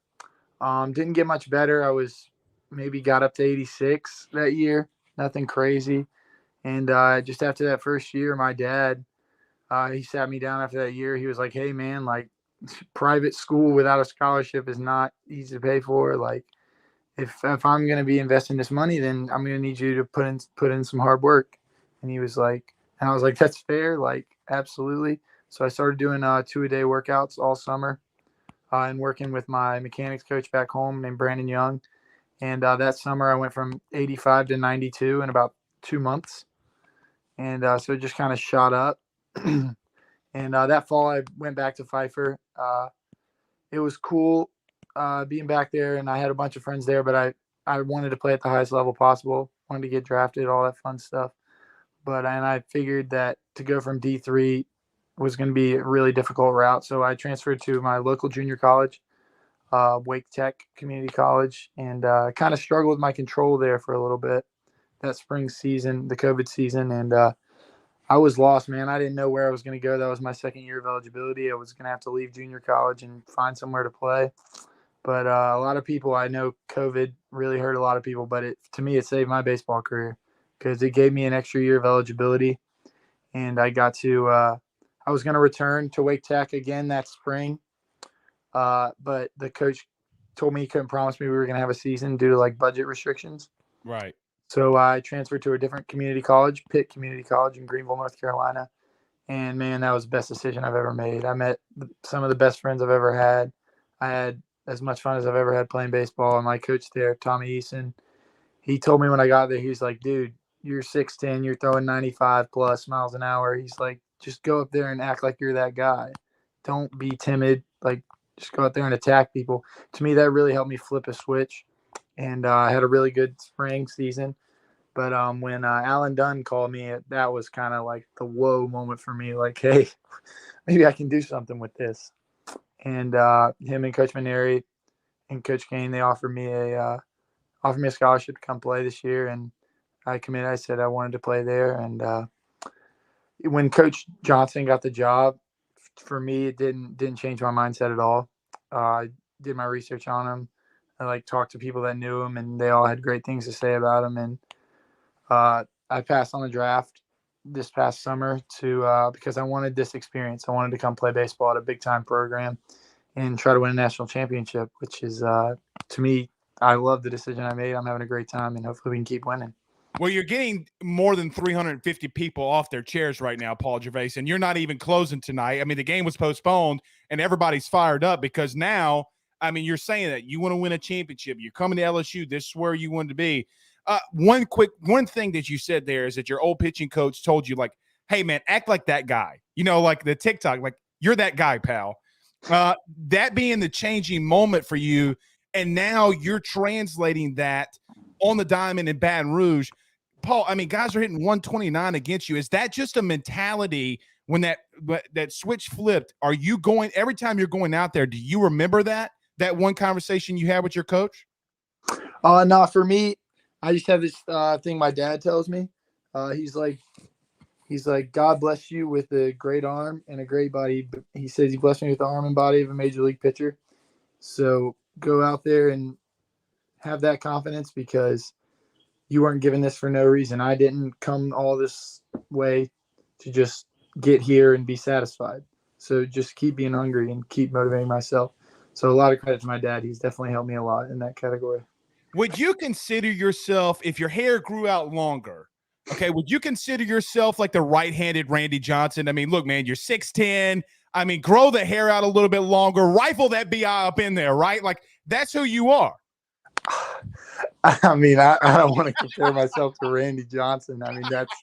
S3: Didn't get much better. I was maybe got up to 86 that year. Nothing crazy. And just after that first year, my dad, he sat me down after that year. He was like, "Hey, man, like private school without a scholarship is not easy to pay for. Like if I'm going to be investing this money, then I'm going to need you to put in some hard work." And he was like, and I was like, "That's fair. Like, absolutely." So I started doing 2-a-day workouts all summer and working with my mechanics coach back home named Brandon Young. And that summer I went from 85 to 92 in about 2 months. And so it just kind of shot up. And that fall, I went back to Pfeiffer. It was cool being back there, and I had a bunch of friends there, but I wanted to play at the highest level possible, wanted to get drafted, all that fun stuff. And I figured that to go from D3 was going to be a really difficult route. So I transferred to my local junior college, Wake Tech Community College, and kind of struggled with my control there for a little bit that spring season, the COVID season. And I was lost, man. I didn't know where I was going to go. That was my second year of eligibility. I was going to have to leave junior college and find somewhere to play. But a lot of people, I know COVID really hurt a lot of people, but to me, it saved my baseball career because it gave me an extra year of eligibility. And I got to, I was going to return to Wake Tech again that spring. But the coach told me he couldn't promise me we were going to have a season due to like budget restrictions.
S1: Right.
S3: So I transferred to a different community college, Pitt Community College in Greenville, North Carolina. And man, that was the best decision I've ever made. I met some of the best friends I've ever had. I had as much fun as I've ever had playing baseball. And my coach there, Tommy Eason, he told me when I got there, he was like, "Dude, you're 6'10", you're throwing 95 plus miles an hour." He's like, "Just go up there and act like you're that guy. Don't be timid. Like, just go out there and attack people." To me, that really helped me flip a switch. And I had a really good spring season. But when Alan Dunn called me, that was kind of like the whoa moment for me. Like, hey, maybe I can do something with this. And him and Coach Maneri and Coach Kane, they offered me a scholarship to come play this year. And I committed. I said I wanted to play there. And when Coach Johnson got the job, for me, it didn't change my mindset at all. I did my research on him. I talked to people that knew him, and they all had great things to say about him. And I passed on the draft this past summer because I wanted this experience. I wanted to come play baseball at a big time program and try to win a national championship, which is to me, I love the decision I made. I'm having a great time, and hopefully we can keep winning.
S1: Well, you're getting more than 350 people off their chairs right now, Paul Jerves, and you're not even closing tonight. I mean, the game was postponed, and everybody's fired up because now, I mean, you're saying that you want to win a championship. You're coming to LSU. This is where you want to be. One thing that you said there is that your old pitching coach told you, like, "Hey, man, act like that guy." You know, like the TikTok, like, "You're that guy, pal." That being the changing moment for you, and now you're translating that on the diamond in Baton Rouge. Paul, I mean, guys are hitting 129 against you. Is that just a mentality when that switch flipped? Are you going every time you're going out there? Do you remember that one conversation you had with your coach?
S3: No, for me, I just have this thing my dad tells me. He's like, "God bless you with a great arm and a great body." He says he blessed me with the arm and body of a major league pitcher. So go out there and have that confidence because you weren't given this for no reason. I didn't come all this way to just get here and be satisfied. So just keep being hungry and keep motivating myself. So a lot of credit to my dad. He's definitely helped me a lot in that category.
S1: Would you consider yourself, if your hair grew out longer, Okay, would you consider yourself like the right-handed Randy Johnson? I mean, look, man, you're 6'10". I mean, grow the hair out a little bit longer, rifle that BI up in there, right? Like, that's who you are.
S3: I mean, I don't want to compare myself to Randy Johnson. I mean, that's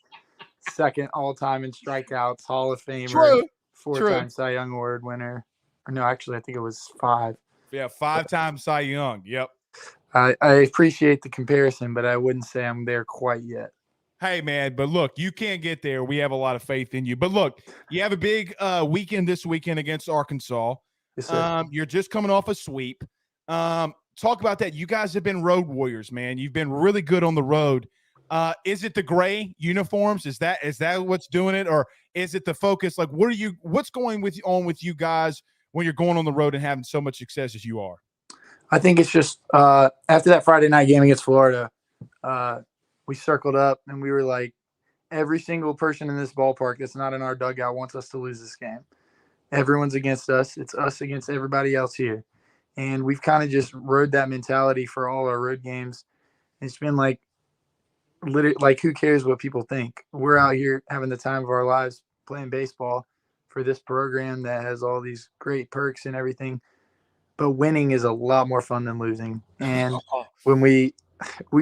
S3: second all-time in strikeouts, Hall of Famer,
S1: True.
S3: four-time Cy Young Award winner. Or no, actually, I think it was 5.
S1: Yeah, 5-time Cy Young. Yep.
S3: I appreciate the comparison, but I wouldn't say I'm there quite yet.
S1: Hey, man, but look, you can't get there. We have a lot of faith in you. But look, you have a big weekend this weekend against Arkansas.
S3: Yes, sir.
S1: You're just coming off a sweep. Talk about that. You guys have been road warriors, man. You've been really good on the road. Is it the gray uniforms? Is that what's doing it, or is it the focus? Like, what's going on with you guys when you're going on the road and having so much success as you are?
S3: I think it's just after that Friday night game against Florida, we circled up and we were like, every single person in this ballpark that's not in our dugout wants us to lose this game. Everyone's against us. It's us against everybody else here. And we've kind of just rode that mentality for all our road games. It's been like, literally, like, who cares what people think? We're out here having the time of our lives playing baseball for this program that has all these great perks and everything. But winning is a lot more fun than losing. And when we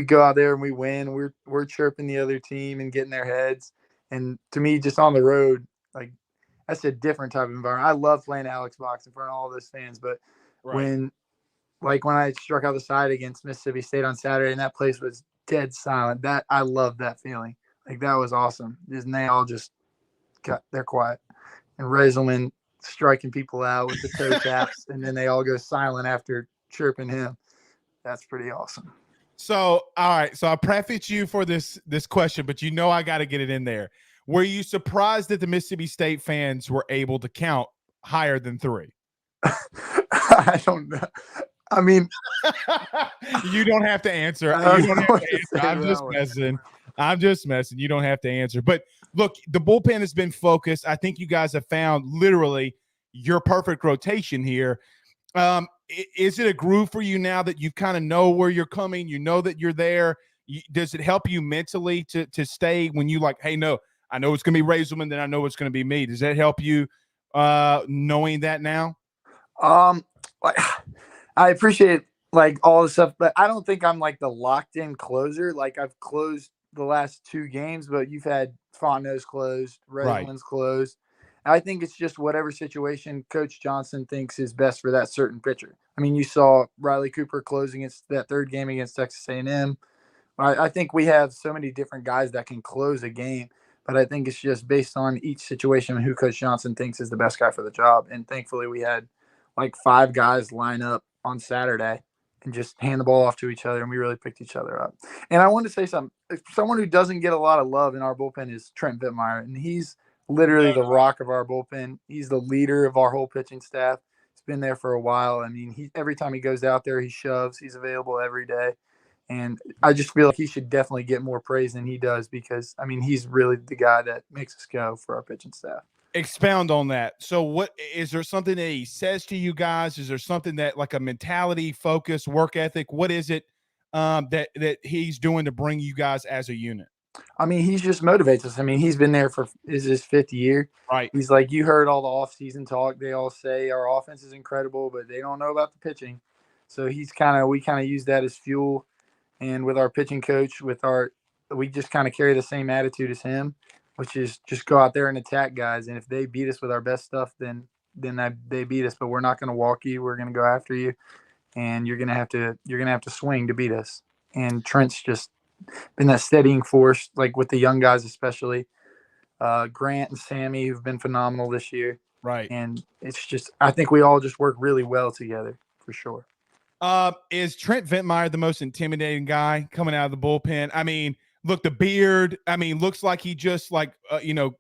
S3: go out there and we win, we're chirping the other team and getting their heads. And to me, just on the road, like, that's a different type of environment. I love playing Alex Box in front of all those fans, but when I struck out the side against Mississippi State on Saturday and that place was dead silent, that I love that feeling. Like, that was awesome. And they all just they're quiet. And Reiselman striking people out with the toe taps, and then they all go silent after chirping him. That's pretty awesome.
S1: So, all right. So I prefaced you for this question, but I got to get it in there. Were you surprised that the Mississippi State fans were able to count higher than 3?
S3: I don't know. I mean,
S1: you don't have to answer. I'm just messing. I'm just messing. You don't have to answer. But look, the bullpen has been focused. I think you guys have found literally your perfect rotation here. Is it a groove for you now that you kind of know where you're coming? You know that you're there. Does it help you mentally to stay when you like, hey, no, I know it's going to be Reiselman, then I know it's going to be me. Does that help you knowing that now?
S3: Like, I appreciate like all the stuff, but I don't think I'm like the locked in closer. Like, I've closed the last 2 games, but you've had Fontenot's closed, Reiselman's closed. I think it's just whatever situation Coach Johnson thinks is best for that certain pitcher. I mean, you saw Riley Cooper close against that 3rd game against Texas A&M. I think we have so many different guys that can close a game, but I think it's just based on each situation and who Coach Johnson thinks is the best guy for the job. And thankfully we had like 5 guys line up on Saturday and just hand the ball off to each other, and we really picked each other up. And I want to say something. Someone who doesn't get a lot of love in our bullpen is Trent Vittmeyer, and he's literally the rock of our bullpen. He's the leader of our whole pitching staff. He's been there for a while. I mean, every time he goes out there, he shoves. He's available every day. And I just feel like he should definitely get more praise than he does because, I mean, he's really the guy that makes us go for our pitching staff.
S1: Expound on that. So what is there something that he says to you guys? Is there something that like a mentality, focus, work ethic? What is it that he's doing to bring you guys as a unit?
S3: I mean, he just motivates us. I mean, he's been there is his 5th year.
S1: Right.
S3: He's like, you heard all the offseason talk. They all say our offense is incredible, but they don't know about the pitching. So we kind of use that as fuel. And with our pitching coach, we just kind of carry the same attitude as him, which is just go out there and attack guys. And if they beat us with our best stuff, then they beat us. But we're not going to walk you. We're going to go after you, and you're going to have to swing to beat us. And Trent's just been that steadying force, like with the young guys especially. Grant and Sammy, who've been phenomenal this year.
S1: Right.
S3: And it's just, I think we all just work really well together for sure.
S1: Is Trent Vittmeyer the most intimidating guy coming out of the bullpen? I mean, look, the beard, I mean, looks like he just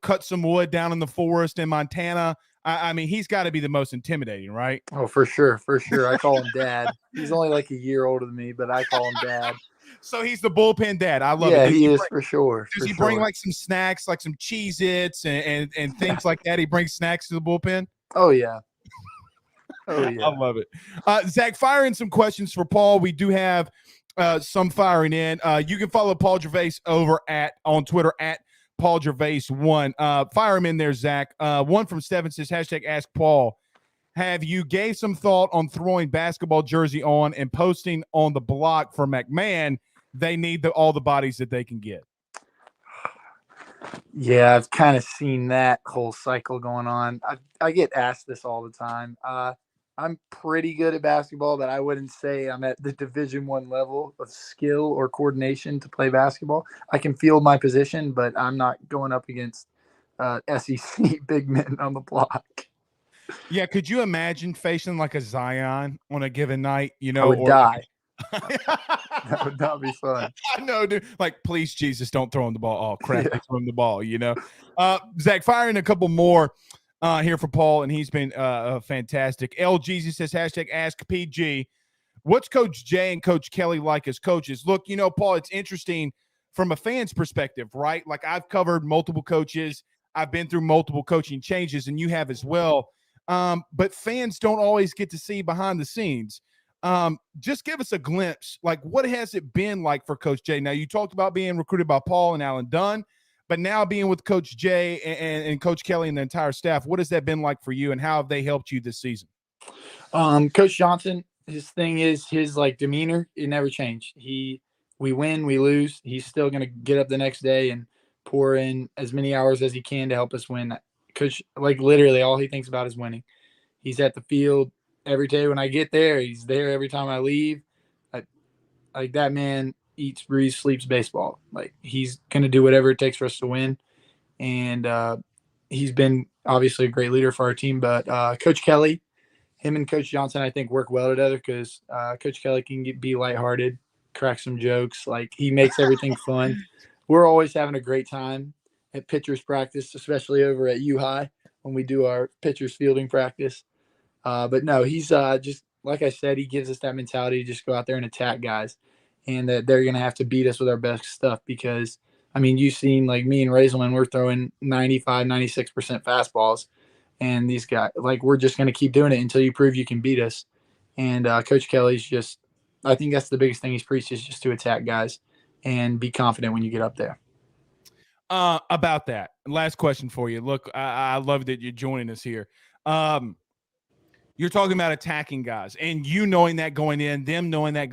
S1: cut some wood down in the forest in Montana. I mean, he's got to be the most intimidating, right?
S3: Oh, for sure. For sure. I call him dad. He's only like a year older than me, but I call him dad.
S1: So he's the bullpen dad. I love it.
S3: Yeah, he is for sure.
S1: Does he bring like some snacks, like some Cheez-Its and things like that? He brings snacks to the bullpen?
S3: Oh, yeah. Oh, yeah.
S1: I love it. Zach, fire in some questions for Paul. We do have some firing in. You can follow Paul Jerves over on Twitter at Paul Gervase1. Fire him in there, Zach. One from Steven says, hashtag Ask Paul. Have you gave some thought on throwing basketball jersey on and posting on the block for McMahon? They need all the bodies that they can get.
S3: Yeah, I've kind of seen that whole cycle going on. I get asked this all the time. I'm pretty good at basketball, but I wouldn't say I'm at the Division I level of skill or coordination to play basketball. I can field my position, but I'm not going up against SEC big men on the block.
S1: Yeah, could you imagine facing like a Zion on a given night?
S3: I would die.
S1: Like
S3: That would not be fun.
S1: I know, dude. Like, please, Jesus, don't throw him the ball. Oh, crap, they threw him the ball, Zach, firing a couple more here for Paul, and he's been fantastic. LG says, hashtag Ask PG. What's Coach Jay and Coach Kelly like as coaches? Look, Paul, it's interesting from a fan's perspective, right? Like, I've covered multiple coaches. I've been through multiple coaching changes, and you have as well. But fans don't always get to see behind the scenes. Just give us a glimpse. Like, what has it been like for Coach Jay? Now, you talked about being recruited by Paul and Alan Dunn, but now being with Coach Jay and Coach Kelly and the entire staff, what has that been like for you, and how have they helped you this season?
S3: Coach Johnson, his thing is his demeanor. It never changed. We win, we lose. He's still going to get up the next day and pour in as many hours as he can to help us win. Coach, literally all he thinks about is winning. He's at the field every day when I get there. He's there every time I leave. That man eats, breathes, sleeps baseball. He's going to do whatever it takes for us to win. And he's been obviously a great leader for our team. But Coach Kelly, him and Coach Johnson, I think, work well together because Coach Kelly can be lighthearted, crack some jokes. He makes everything fun. We're always having a great time at pitchers practice, especially over at U-High when we do our pitchers fielding practice. But no, he's just, like I said, he gives us that mentality to just go out there and attack guys, and that they're going to have to beat us with our best stuff because, you've seen me and Razelman, we're throwing 95, 96% fastballs, and these guys, we're just going to keep doing it until you prove you can beat us. And Coach Kelly's just, I think that's the biggest thing he's preached, is just to attack guys and be confident when you get up there.
S1: About that, last question for you. Look, I love that you're joining us here. You're talking about attacking guys, and knowing that going in, them knowing that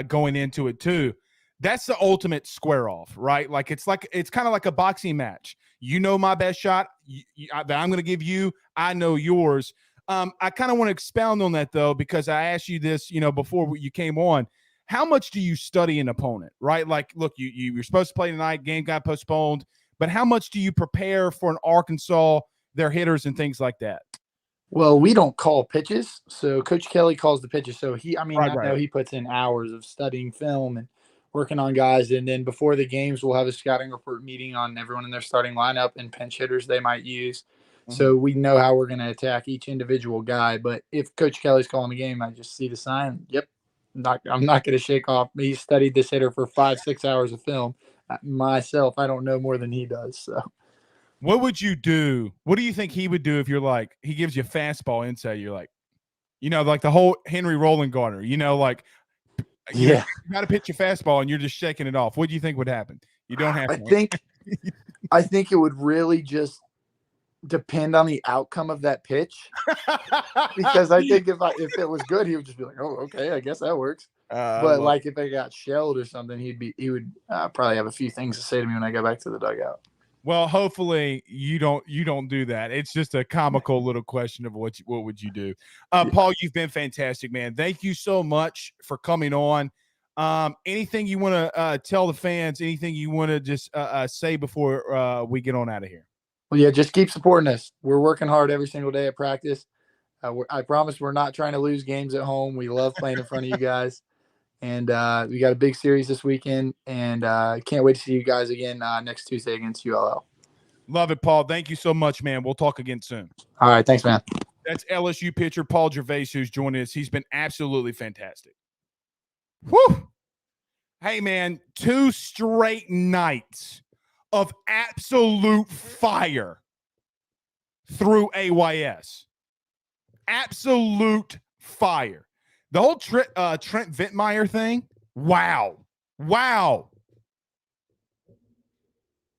S1: going into it too. That's the ultimate square off, right? It's kind of like a boxing match. My best shot that I'm going to give you. I know yours. I kind of want to expound on that though, because I asked you this, before you came on. How much do you study an opponent, right? Look, you're supposed to play tonight. Game got postponed, but how much do you prepare for an Arkansas, their hitters and things like that?
S3: Well, we don't call pitches, so Coach Kelly calls the pitches. So I know he puts in hours of studying film and working on guys. And then before the games, we'll have a scouting report meeting on everyone in their starting lineup and pinch hitters they might use. Mm-hmm. So we know how we're going to attack each individual guy. But if Coach Kelly's calling the game, I just see the sign. Yep. I'm not going to shake off. He studied this hitter for 5-6 hours of film. Myself, I don't know more than he does. So.
S1: What would you do? What do you think he would do if you're he gives you a fastball insight? You're the whole Henry Roland Garner, you got to pitch your fastball and you're just shaking it off. What do you think would happen? You don't have to.
S3: I think it would really just depend on the outcome of that pitch, because I think if it was good, he would just be like, "Oh, okay, I guess that works." But if I got shelled or something, he would probably have a few things to say to me when I go back to the dugout.
S1: Well, hopefully you don't do that. It's just a comical little question of what would you do. Paul, you've been fantastic, man. Thank you so much for coming on. Anything you want to tell the fans? Anything you want to just say before we get on out of here?
S3: Well, yeah, just keep supporting us. We're working hard every single day at practice. I promise we're not trying to lose games at home. We love playing in front of you guys. And we got a big series this weekend, and can't wait to see you guys again next Tuesday against ULL.
S1: Love it, Paul. Thank you so much, man. We'll talk again soon.
S3: All right. Thanks, man.
S1: That's LSU pitcher Paul Jerves, who's joining us. He's been absolutely fantastic. Whew. Hey, man, 2 straight nights of absolute fire through AYS. Absolute fire. The whole Trent Ventmeyer thing, Wow. Wow.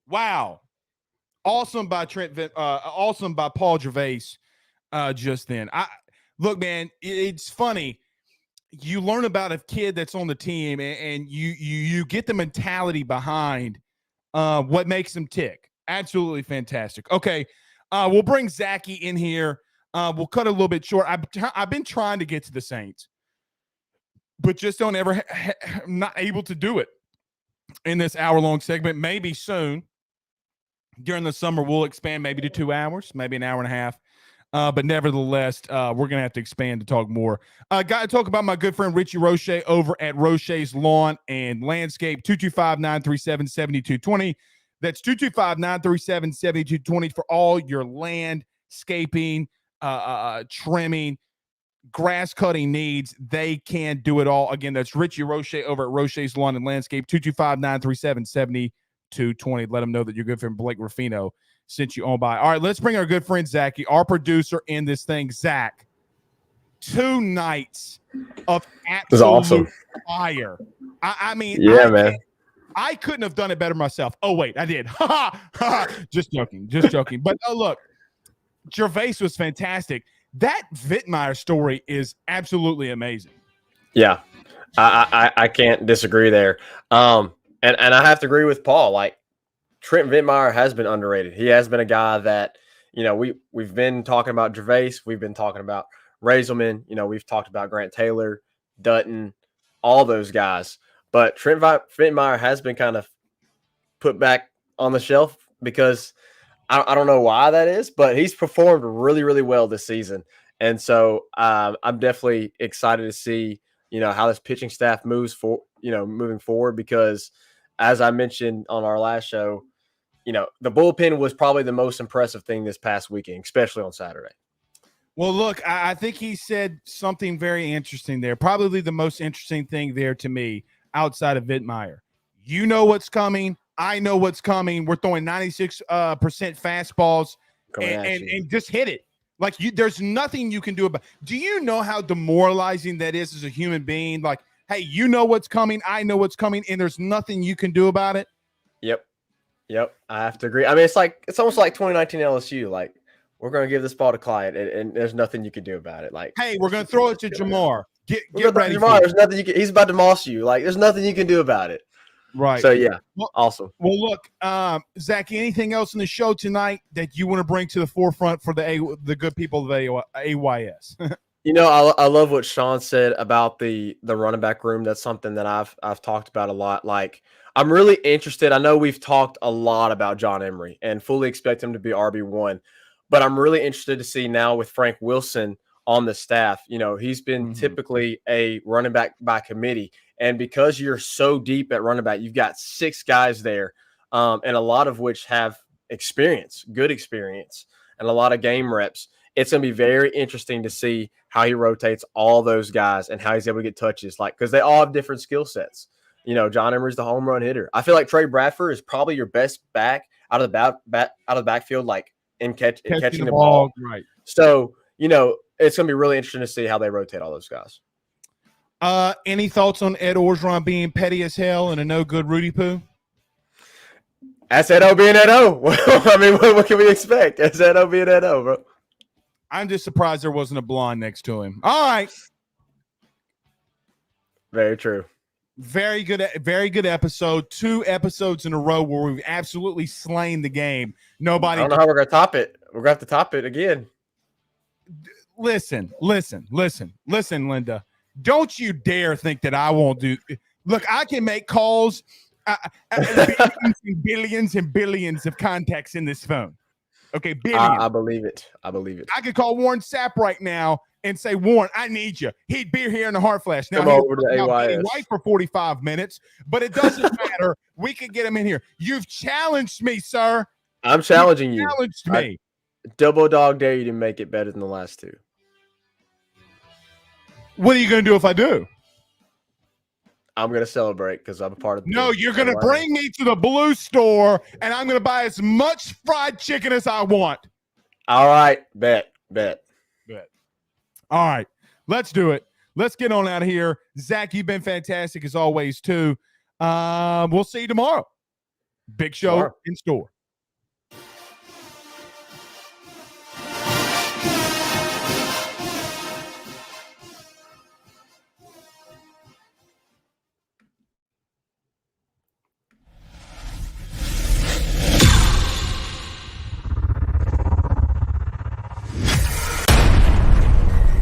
S1: Wow. Awesome by awesome by Paul Jerves just then. Look, man, it's funny. You learn about a kid that's on the team and you get the mentality behind what makes them tick. Absolutely fantastic. Okay. We'll bring Zachy in here. We'll cut a little bit short. I've been trying to get to the Saints, but just don't ever not able to do it in this hour-long segment. Maybe soon during the summer we'll expand maybe to 2 hours, maybe an hour and a half. But nevertheless, we're going to have to expand to talk more. Got to talk about my good friend Richie Roche over at Roche's Lawn and Landscape, 225-937-7220. That's 225-937-7220 for all your landscaping, trimming, grass cutting needs. They can do it all. Again, that's Richie Roche over at Roche's Lawn and Landscape, 225-937-7220. Let them know that your good friend Blake Rafino sent you on by. All right, let's bring our good friend Zachy, our producer in this thing. Zach, 2 nights of absolute
S4: awesome
S1: fire. I mean,
S4: yeah, man.
S1: I couldn't have done it better myself. Oh, wait, I did. Just joking. But look, Gervase was fantastic. That Vittmeyer story is absolutely amazing.
S4: Yeah, I can't disagree there. And I have to agree with Paul. Like, Trent Vittmeyer has been underrated. He has been a guy that, we've been talking about Gervase. We've been talking about Raiselman. We've talked about Grant Taylor, Dutton, all those guys. But Trent Vittmeyer has been kind of put back on the shelf because I don't know why that is, but he's performed really, really well this season. And so I'm definitely excited to see, how this pitching staff moves moving forward, because as I mentioned on our last show, the bullpen was probably the most impressive thing this past weekend, especially on Saturday.
S1: Well, look, I think he said something very interesting there. Probably the most interesting thing there to me outside of Vittmeyer. You know what's coming. I know what's coming. We're throwing 96% fastballs and just hit it. Like, there's nothing you can do about it. Do you know how demoralizing that is as a human being? Like, hey, you know what's coming. I know what's coming, and there's nothing you can do about it.
S4: Yep. I have to agree. I mean, it's almost like 2019 LSU. Like, we're going to give this ball to Clyde, and there's nothing you can do about it. Like,
S1: hey, we're going to throw it to Jamar. Get ready.
S4: Jamar, there's nothing he's about to moss you. Like, there's nothing you can do about it.
S1: Right.
S4: So, yeah, awesome.
S1: Well, look, Zach, anything else in the show tonight that you want to bring to the forefront for the good people of AYS?
S4: I love what Sean said about the running back room. That's something that I've talked about a lot. Like, I'm really interested. I know we've talked a lot about John Emery and fully expect him to be RB1, but I'm really interested to see now with Frank Wilson on the staff. He's been typically a running back by committee. And because you're so deep at running back, you've got 6 guys there, and a lot of which have good experience, and a lot of game reps. It's going to be very interesting to see how he rotates all those guys and how he's able to get touches, because they all have different skill sets. John Emery's the home run hitter. I feel like Trey Bradford is probably your best back out of the backfield, like in catching the ball.
S1: Right.
S4: So, it's going to be really interesting to see how they rotate all those guys.
S1: Any thoughts on Ed Orgeron being petty as hell and a no good Rudy Poo?
S4: That's Edo being Edo. I mean, what can we expect? That's Edo being Edo, bro.
S1: I'm just surprised there wasn't a blonde next to him. All right.
S4: Very true.
S1: Very good episode. 2 episodes in a row where we've absolutely slain the game. Nobody.
S4: I don't know how we're going to top it. We're going to have to top it again.
S1: Listen, Linda. Don't you dare think that I won't do. Look, I can make calls. Billions and billions of contacts in this phone. Okay, billions.
S4: I believe it.
S1: I could call Warren Sapp right now and say, Warren, I need you. He'd be here in the heart flash. Now,
S4: come over to AYS.
S1: White for 45 minutes, but it doesn't matter. We can get him in here. You've challenged me, sir.
S4: I'm challenging you.
S1: Challenged me.
S4: Double dog dare you to make it better than the last 2.
S1: What are you going to do if I do?
S4: I'm going to celebrate because I'm a part of the
S1: No, you're going to bring me to the Blue Store, and I'm going to buy as much fried chicken as I want.
S4: All right. Bet.
S1: All right. Let's do it. let's get on out of here. Zach, you've been fantastic as always, too. We'll see you tomorrow. Big show in store.